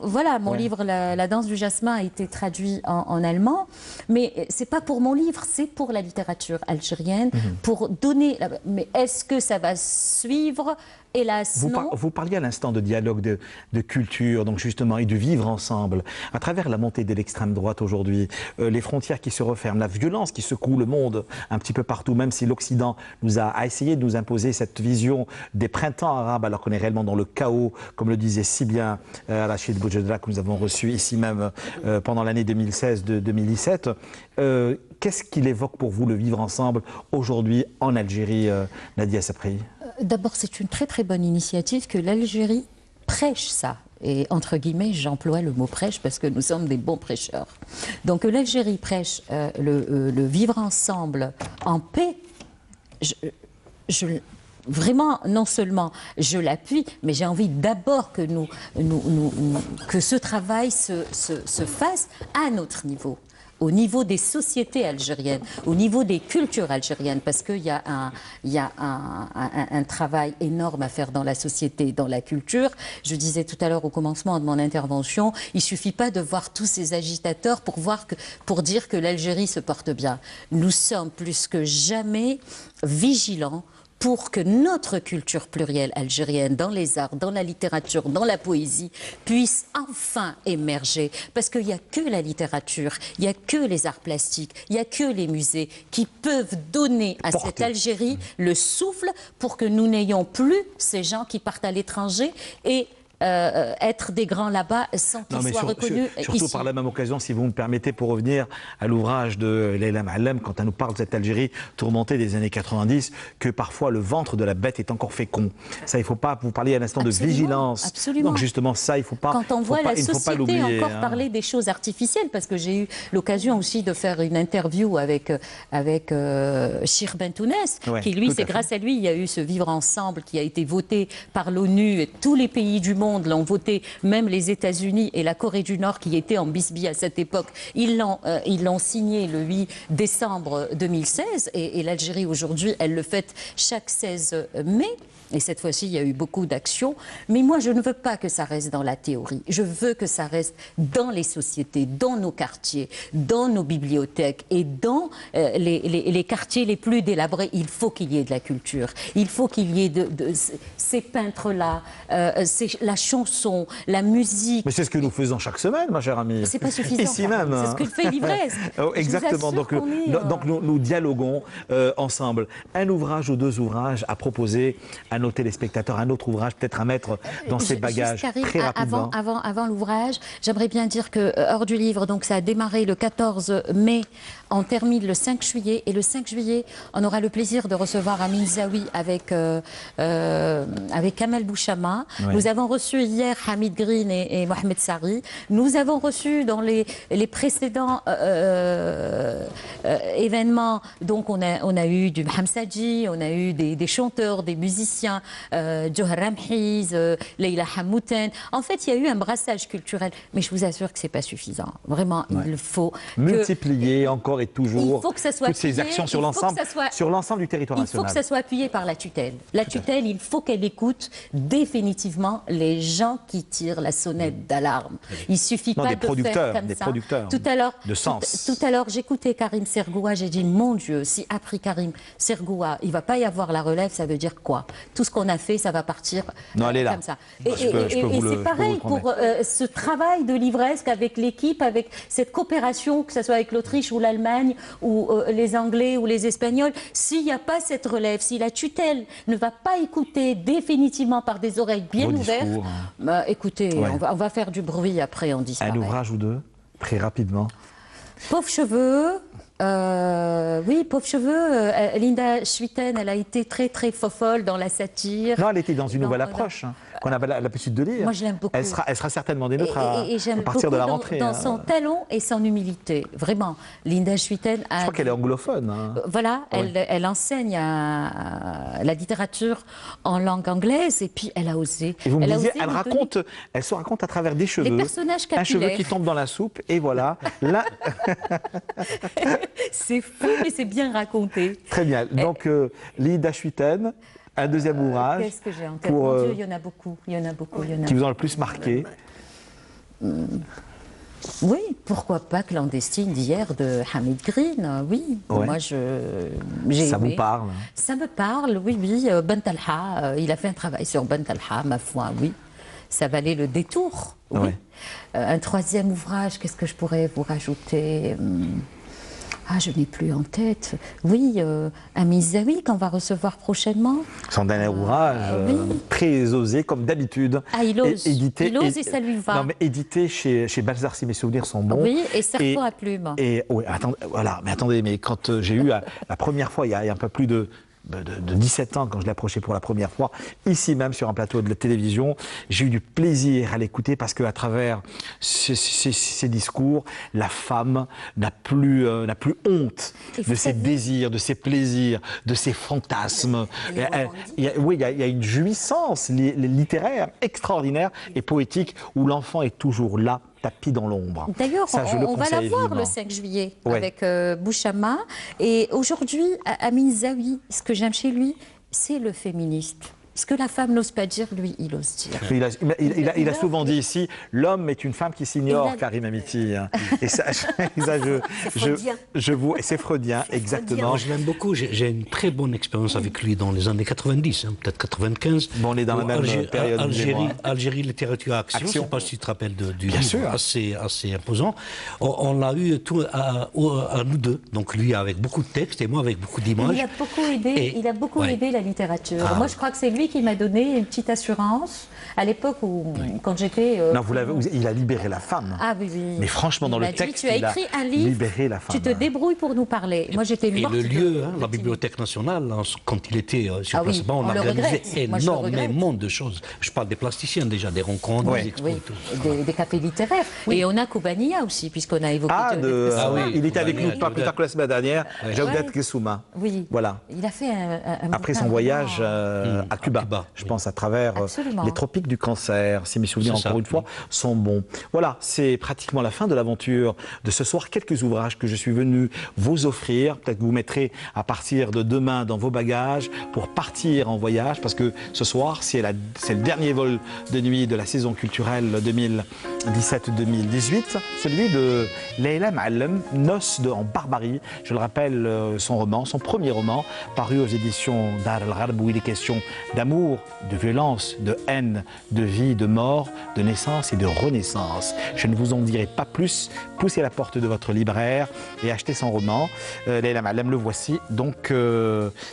Voilà, mon livre, la danse du jasmin, a été traduit en allemand. Mais c'est pas pour mon livre, c'est pour la littérature algérienne, pour donner. Mais est-ce que ça va suivre? Hélas, non. Vous parliez à l'instant de dialogue de culture, donc justement, et de vivre ensemble. À travers la montée de l'extrême droite aujourd'hui, les frontières qui se referment, la violence qui secoue le monde un petit peu partout, même si l'Occident a essayé de nous imposer cette vision des printemps arabes, alors qu'on est réellement dans le chaos, comme le disait si bien Rachid Boujedra, que nous avons reçu ici même pendant l'année 2016-2017. Qu'est-ce qu'il évoque pour vous, le vivre ensemble, aujourd'hui en Algérie, Nadia Sapri? D'abord, c'est une très très bonne initiative que l'Algérie prêche ça. Et entre guillemets, j'emploie le mot prêche parce que nous sommes des bons prêcheurs. Donc l'Algérie prêche le vivre ensemble en paix. Vraiment, non seulement je l'appuie, mais j'ai envie d'abord que que ce travail se fasse à notre niveau. Au niveau des sociétés algériennes, au niveau des cultures algériennes, parce qu'il y a un travail énorme à faire dans la société, dans la culture. Je disais tout à l'heure au commencement de mon intervention, il ne suffit pas de voir tous ces agitateurs pour dire que l'Algérie se porte bien. Nous sommes plus que jamais vigilants pour que notre culture plurielle algérienne, dans les arts, dans la littérature, dans la poésie, puisse enfin émerger. Parce qu'il n'y a que la littérature, il n'y a que les arts plastiques, il n'y a que les musées qui peuvent donner à cette Algérie le souffle pour que nous n'ayons plus ces gens qui partent à l'étranger et être des grands là-bas sans qu'ils soient reconnus surtout ici. par la même occasion, si vous me permettez, pour revenir à l'ouvrage de Leila Ma'allem, quand elle nous parle de cette Algérie tourmentée des années 90, que parfois le ventre de la bête est encore fécond. Ça, il ne faut pas, vous parliez à l'instant de vigilance. Absolument. Donc justement, ça, il ne faut pas Quand on voit la société encore hein. parler des choses artificielles, parce que j'ai eu l'occasion aussi de faire une interview avec Chir Bentounès, qui lui, c'est grâce à lui, il y a eu ce vivre ensemble qui a été voté par l'ONU et tous les pays du monde l'ont voté, même les États-Unis et la Corée du Nord qui étaient en bisbille à cette époque, ils l'ont signé le 8 décembre 2016 et l'Algérie aujourd'hui, elle le fête chaque 16 mai. Et cette fois-ci, il y a eu beaucoup d'actions. Mais moi, je ne veux pas que ça reste dans la théorie. Je veux que ça reste dans les sociétés, dans nos quartiers, dans nos bibliothèques et dans les quartiers les plus délabrés. Il faut qu'il y ait de la culture. Il faut qu'il y ait de ces peintres-là, la chanson, la musique. Mais c'est ce que nous faisons chaque semaine, ma chère amie. C'est pas suffisant. Ici même. C'est ce que fait l'Ivresse. Exactement. Donc nous dialoguons ensemble. Un ouvrage ou deux ouvrages à proposer à nos téléspectateurs, un autre ouvrage peut-être à mettre dans ses bagages. Juste, Karim, très rapidement. Avant l'ouvrage, j'aimerais bien dire que hors du livre, donc ça a démarré le 14 mai, on termine le 5 juillet et le 5 juillet, on aura le plaisir de recevoir Amin Zawi avec Kamel Bouchama. Ouais. Nous avons reçu hier Hamid Green et Mohamed Sari. Nous avons reçu dans les précédents événements, donc on a eu du Hamsadji, on a eu des chanteurs, des musiciens, Johar Ramhiz, Leila Hamouten. En fait, il y a eu un brassage culturel, mais je vous assure que c'est pas suffisant. Vraiment, il faut multiplier encore et toujours il faut que ça soit toutes ces actions sur l'ensemble du territoire national. Il faut que ça soit appuyé par la tutelle. La tutelle, il faut qu'elle écoute définitivement les gens qui tirent la sonnette d'alarme. Il suffit pas de faire comme ça. Producteurs tout à l'heure, de sens. Tout à l'heure, j'écoutais Karim Sergoua, j'ai dit mon Dieu, si après Karim Sergoua, il va pas y avoir la relève, ça veut dire quoi? Tout ce qu'on a fait, ça va partir comme ça. Et c'est pareil pour ce travail de livresque avec l'équipe, avec cette coopération, que ce soit avec l'Autriche ou l'Allemagne ou les Anglais ou les Espagnols. S'il n'y a pas cette relève, si la tutelle ne va pas écouter définitivement par des oreilles bien ouvertes, écoutez, on va faire du bruit après, on disparaît. Un ouvrage ou deux, très rapidement. Pauvres cheveux. Oui, Pauvres cheveux. Linda Schwitten, elle a été très très fofolle dans la satire. Non, elle était dans une nouvelle approche qu'on a l'habitude de lire. Moi, je l'aime beaucoup. Elle sera certainement des nôtres à partir de la rentrée. Dans son talent et son humilité, vraiment. Linda Schwitten je crois qu'elle est anglophone. Voilà, elle enseigne la littérature en langue anglaise et puis elle a osé. Et vous me disiez, elle se raconte à travers des cheveux. Les personnages capillaires. Un cheveu qui tombe dans la soupe et voilà. Là. C'est fou, mais c'est bien raconté. Très bien. Donc, Linda Schwitten, un deuxième ouvrage. Qu'est-ce que j'ai en tête? Mon Dieu, il y en a beaucoup. Qui vous ont le plus marqué? Oui, pourquoi pas Clandestine d'hier de Hamid Green, oui. Ouais. Moi, j'ai Ça aimé. vous parle? Ça me parle, oui. Bentalha, il a fait un travail sur Bentalha, ma foi, oui. Ça valait le détour, oui. Ouais. Un troisième ouvrage, qu'est-ce que je pourrais vous rajouter? Je n'ai plus en tête. Oui, Amin Zawi qu'on va recevoir prochainement. Son dernier ouvrage, très osé comme d'habitude. Il ose. Il ose et ça lui va. Non, mais édité chez Balzac, si mes souvenirs sont bons. Oui, et Cerveau à plume. Oui, attendez, mais quand j'ai eu la première fois, il y a un peu plus de 17 ans, quand je l'ai approché pour la première fois, ici même sur un plateau de la télévision, j'ai eu du plaisir à l'écouter parce qu'à travers ces discours, la femme n'a plus honte de ses désirs, de ses plaisirs, de ses fantasmes. Il y a une jouissance littéraire extraordinaire et poétique où l'enfant est toujours là, tapis dans l'ombre. D'ailleurs, on va la voir le 5 juillet avec Bouchama. Et aujourd'hui, Amin Zawi, ce que j'aime chez lui, c'est le féministe. Ce que la femme n'ose pas dire, lui, il ose dire. Il a souvent dit ici, l'homme est une femme qui s'ignore, Karim Amiti. Et ça, c'est freudien, exactement. Moi, je l'aime beaucoup. J'ai une très bonne expérience avec lui dans les années 90, peut-être 95. Bon, on est dans la même période. Algérie, littérature, action. Je ne sais pas si tu te rappelles du Bien livre sûr. assez imposant. On l'a eu tout à nous deux. Donc lui avec beaucoup de textes et moi avec beaucoup d'images. Il a beaucoup aidé la littérature. Moi, je crois que c'est lui qui m'a donné une petite assurance à l'époque où, quand j'étais... Non, il a libéré la femme. Ah oui, oui. Mais franchement, dans le texte, tu as écrit un livre, libéré la femme. Tu te débrouilles pour nous parler. Moi, j'étais morte. Et le lieu, la Bibliothèque nationale, quand il était sur place, on a organisé énormément de choses. Je parle des plasticiens déjà, des rencontres, des expos. Des cafés littéraires. Et on a Koubania aussi, puisqu'on a évoqué... il était avec nous pas plus tard que la semaine dernière, Jawdet Kessouma. Oui. Voilà. Il a fait après son voyage à Cuba, je pense, à travers les tropiques du cancer, si mes souvenirs, encore une fois, sont bons. Voilà, c'est pratiquement la fin de l'aventure de ce soir. Quelques ouvrages que je suis venu vous offrir. Peut-être que vous mettrez à partir de demain dans vos bagages pour partir en voyage, parce que ce soir, c'est le dernier vol de nuit de la saison culturelle 2017-2018, celui de Leila Ma'allem, Noces en Barbarie. Je le rappelle, son premier roman, paru aux éditions Dar al-Gharb, où il est question d'amour, de violence, de haine, de vie, de mort, de naissance et de renaissance. Je ne vous en dirai pas plus. Poussez la porte de votre libraire et achetez son roman. Leila Ma'allem, le voici. Donc,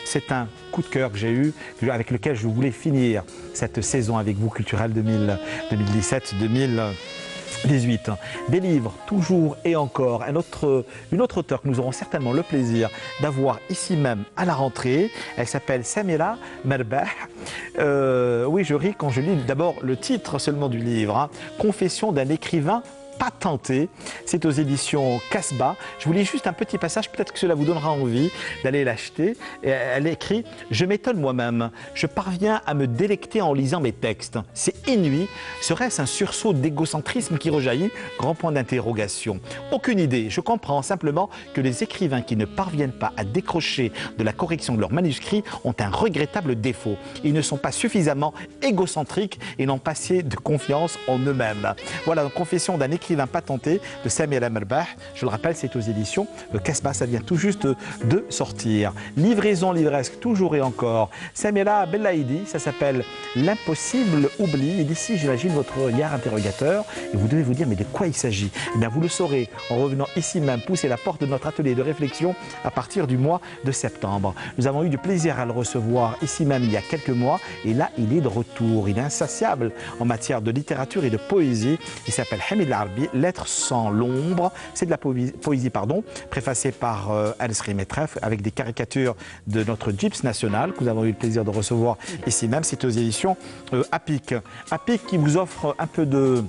c'est un coup de cœur que j'ai eu, avec lequel je voulais finir cette saison avec vous, culturelle 2017-2018. Des livres, toujours et encore, une autre auteure que nous aurons certainement le plaisir d'avoir ici même à la rentrée. Elle s'appelle Samira Merbah. Oui, je ris quand je lis d'abord le titre seulement du livre, Confession d'un écrivain patenté. C'est aux éditions Casbah. Je vous lis juste un petit passage, peut-être que cela vous donnera envie d'aller l'acheter. Elle écrit « Je m'étonne moi-même. Je parviens à me délecter en lisant mes textes. C'est inouï. Serait-ce un sursaut d'égocentrisme qui rejaillit? Grand point d'interrogation. Aucune idée. Je comprends simplement que les écrivains qui ne parviennent pas à décrocher de la correction de leurs manuscrits ont un regrettable défaut. Ils ne sont pas suffisamment égocentriques et n'ont pas assez de confiance en eux-mêmes. » Voilà, donc, confession d'un écrivain patenté de Samira Merbah. Je le rappelle, c'est aux éditions Casbah. Ça vient tout juste de sortir. Livraison livresque, toujours et encore. Samira Bellaïdi, ça s'appelle L'impossible oubli. Et d'ici, j'imagine votre regard interrogateur. Et vous devez vous dire, mais de quoi il s'agit? Eh bien, vous le saurez en revenant ici même, pousser la porte de notre atelier de réflexion à partir du mois de septembre. Nous avons eu du plaisir à le recevoir ici même il y a quelques mois. Et là, il est de retour. Il est insatiable en matière de littérature et de poésie. Il s'appelle Hamid Larbi. Lettres sans l'ombre, c'est de la poésie, préfacée par Al-Sri Metref, avec des caricatures de notre gypse national que nous avons eu le plaisir de recevoir ici même. C'est aux éditions APIC. APIC qui vous offre un peu de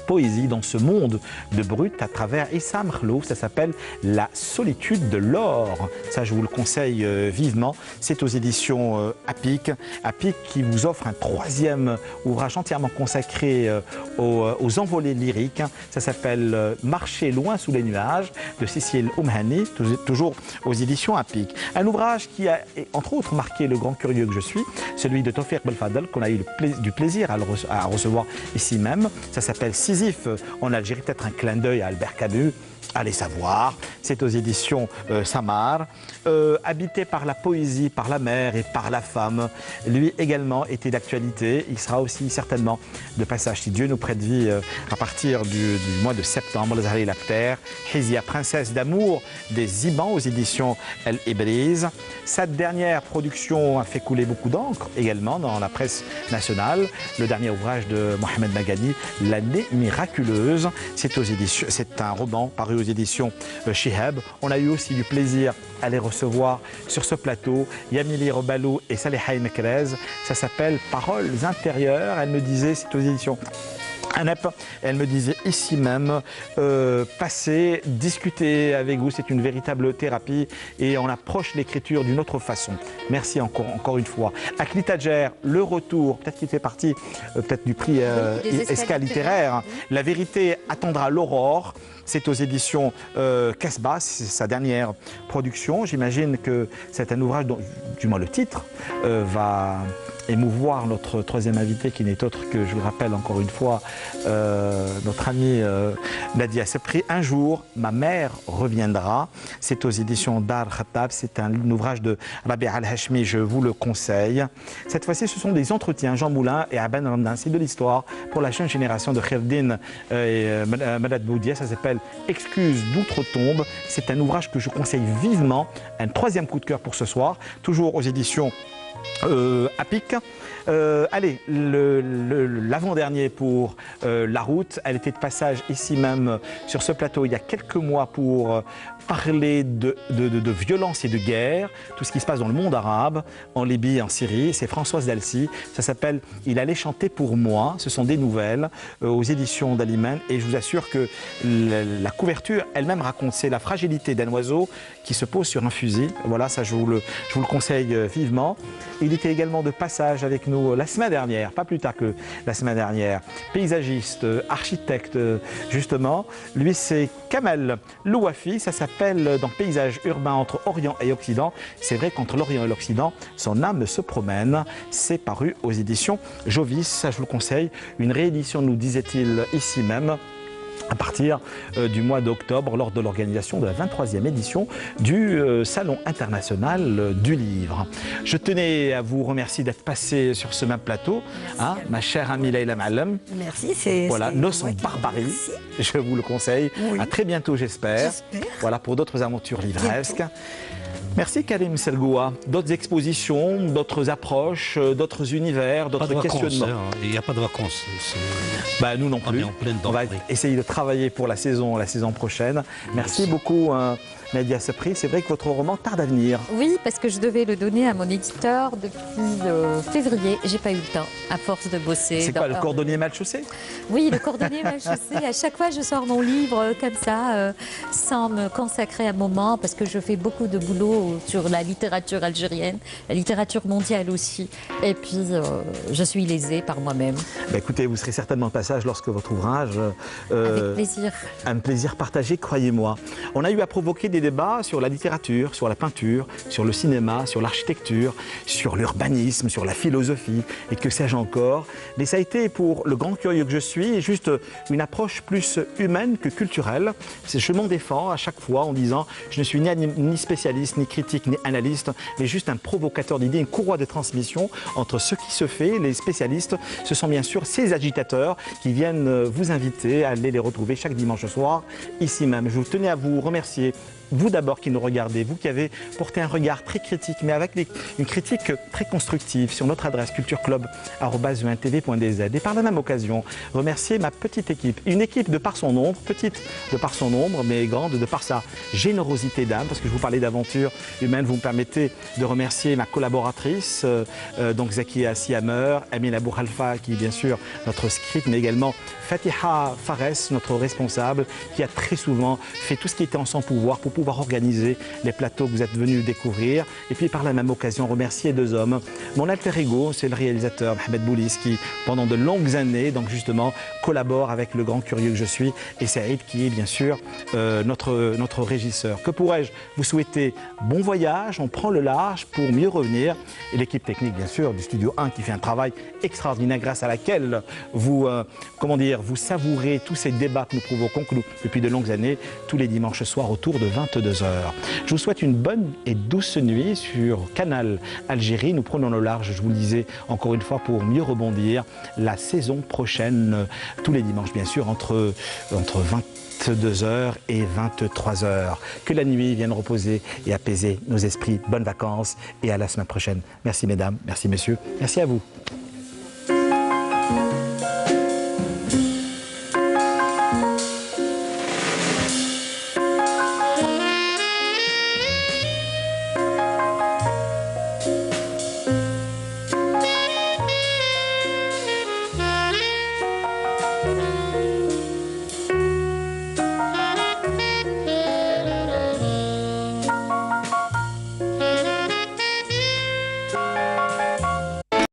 poésie dans ce monde de brut à travers Issam Khlouf. Ça s'appelle La solitude de l'or. Ça, je vous le conseille vivement. C'est aux éditions APIC. APIC qui vous offre un troisième ouvrage entièrement consacré aux envolées lyriques. Ça s'appelle Marcher loin sous les nuages de Cécile Oumhani, toujours aux éditions APIC. Un ouvrage qui a, entre autres, marqué le grand curieux que je suis, celui de Tawfiq Belfadel, qu'on a eu du plaisir à recevoir ici même. Ça s'appelle Sisyphe en Algérie, peut-être un clin d'œil à Albert Camus. Allez savoir, c'est aux éditions Samar. Habité par la poésie, par la mer et par la femme, lui également était d'actualité. Il sera aussi certainement de passage, si Dieu nous prête vie, à partir du mois de septembre. Les Zahra Lapter, Hizia, princesse d'amour des Ibans aux éditions El Ibriz. Sa dernière production a fait couler beaucoup d'encre également dans la presse nationale. Le dernier ouvrage de Mohamed Magani, L'année miraculeuse. C'est un roman paru aux éditions Shihab. On a eu aussi du plaisir à les recevoir sur ce plateau, Yamili Robalou et Saleha Mekrez. Ça s'appelle Paroles intérieures. Elle me disait, c'est aux éditions ANEP, elle me disait ici même, passer, discuter avec vous, c'est une véritable thérapie et on approche l'écriture d'une autre façon. Merci encore une fois. Akli Tadjer, le retour, peut-être qu'il fait partie peut-être du prix Esca littéraire. La vérité attendra l'aurore. C'est aux éditions Casbah, c'est sa dernière production. J'imagine que c'est un ouvrage dont, du moins le titre, va émouvoir notre troisième invité qui n'est autre que, je vous le rappelle encore une fois, notre amie Nadia Sepri. Un jour, ma mère reviendra. C'est aux éditions Dar Khattab. C'est un ouvrage de Rabia Al-Hashmi, je vous le conseille. Cette fois-ci, ce sont des entretiens, Jean Moulin et Aban Ramdan. C'est de l'histoire pour la jeune génération de Khairdine et Madad Boudia. Ça s'appelle Excuses d'outre-tombe. C'est un ouvrage que je conseille vivement. Un troisième coup de cœur pour ce soir, toujours aux éditions APIC. Allez, l'avant-dernier pour La Route. Elle était de passage ici même sur ce plateau il y a quelques mois pour parler de violence et de guerre, tout ce qui se passe dans le monde arabe, en Libye et en Syrie. C'est Françoise Dalcy. Ça s'appelle « Il allait chanter pour moi ». Ce sont des nouvelles aux éditions d'Alimen. Et je vous assure que la couverture elle-même raconte, c'est la fragilité d'un oiseau qui se pose sur un fusil. Voilà, ça je vous le conseille vivement. Il était également de passage avec nous la semaine dernière, pas plus tard que la semaine dernière, paysagiste, architecte justement. Lui c'est Kamel Louafi, ça s'appelle dans Paysage urbain entre Orient et Occident. C'est vrai qu'entre l'Orient et l'Occident, son âme se promène. C'est paru aux éditions Jovis, ça je vous le conseille. Une réédition, nous disait-il ici même, à partir du mois d'octobre, lors de l'organisation de la 23e édition du Salon international du livre. Je tenais à vous remercier d'être passé sur ce même plateau, hein, ma chère amie Leïla Ma'alem. Merci, c'est... Voilà, Noces en Barbarie, je vous le conseille. Oui. À très bientôt, j'espère. Voilà, pour d'autres aventures livresques. Merci Karim Selgoua. D'autres expositions, d'autres approches, d'autres univers, d'autres questionnements. Il n'y a pas de vacances. Bah, nous non plus. On va essayer de travailler pour la saison prochaine. Merci beaucoup Nadia Sepri. C'est vrai que votre roman tarde à venir. Oui, parce que je devais le donner à mon éditeur depuis février. J'ai pas eu le temps, à force de bosser. C'est quoi, le cordonnier mal chaussé? Oui, le cordonnier mal chaussé. À chaque fois, je sors mon livre comme ça, sans me consacrer un moment, parce que je fais beaucoup de boulot sur la littérature algérienne, la littérature mondiale aussi. Et puis, je suis lésée par moi-même. Bah, écoutez, vous serez certainement de passage lorsque votre ouvrage... Avec plaisir. Un plaisir partagé, croyez-moi. On a eu à provoquer des débats sur la littérature, sur la peinture, sur le cinéma, sur l'architecture, sur l'urbanisme, sur la philosophie et que sais-je encore. Mais ça a été pour le grand curieux que je suis juste une approche plus humaine que culturelle. Je m'en défends à chaque fois en disant je ne suis ni spécialiste, ni critique, ni analyste, mais juste un provocateur d'idées, une courroie de transmission entre ce qui se fait, les spécialistes. Ce sont bien sûr ces agitateurs qui viennent vous inviter à aller les retrouver chaque dimanche soir ici même. Je vous tenais à vous remercier. Vous d'abord qui nous regardez, vous qui avez porté un regard très critique, mais avec une critique très constructive sur notre adresse cultureclub@untv.dz. Et par la même occasion, remercier ma petite équipe. Une équipe de par son nombre, petite de par son nombre, mais grande de par sa générosité d'âme, parce que je vous parlais d'aventure humaine, vous me permettez de remercier ma collaboratrice, donc Zakia Siamer, Amine Abou Khalfa, qui est bien sûr notre script, mais également Fatiha Fares, notre responsable, qui a très souvent fait tout ce qui était en son pouvoir pour pouvoir organiser les plateaux que vous êtes venus découvrir. Et puis par la même occasion, remercier deux hommes. Mon alter ego, c'est le réalisateur Mohamed Boulis qui, pendant de longues années, donc justement, collabore avec le grand curieux que je suis, et Saïd qui est bien sûr notre régisseur. Que pourrais-je vous souhaiter? Bon voyage, on prend le large pour mieux revenir. Et l'équipe technique, bien sûr, du Studio 1 qui fait un travail extraordinaire grâce à laquelle vous, vous savourez tous ces débats que nous provoquons depuis de longues années, tous les dimanches soirs autour de 22 h. Je vous souhaite une bonne et douce nuit sur Canal Algérie. Nous prenons le large, je vous le disais encore une fois, pour mieux rebondir la saison prochaine, tous les dimanches bien sûr, entre 22 h et 23 h. Que la nuit vienne reposer et apaiser nos esprits. Bonnes vacances et à la semaine prochaine. Merci mesdames, merci messieurs, merci à vous.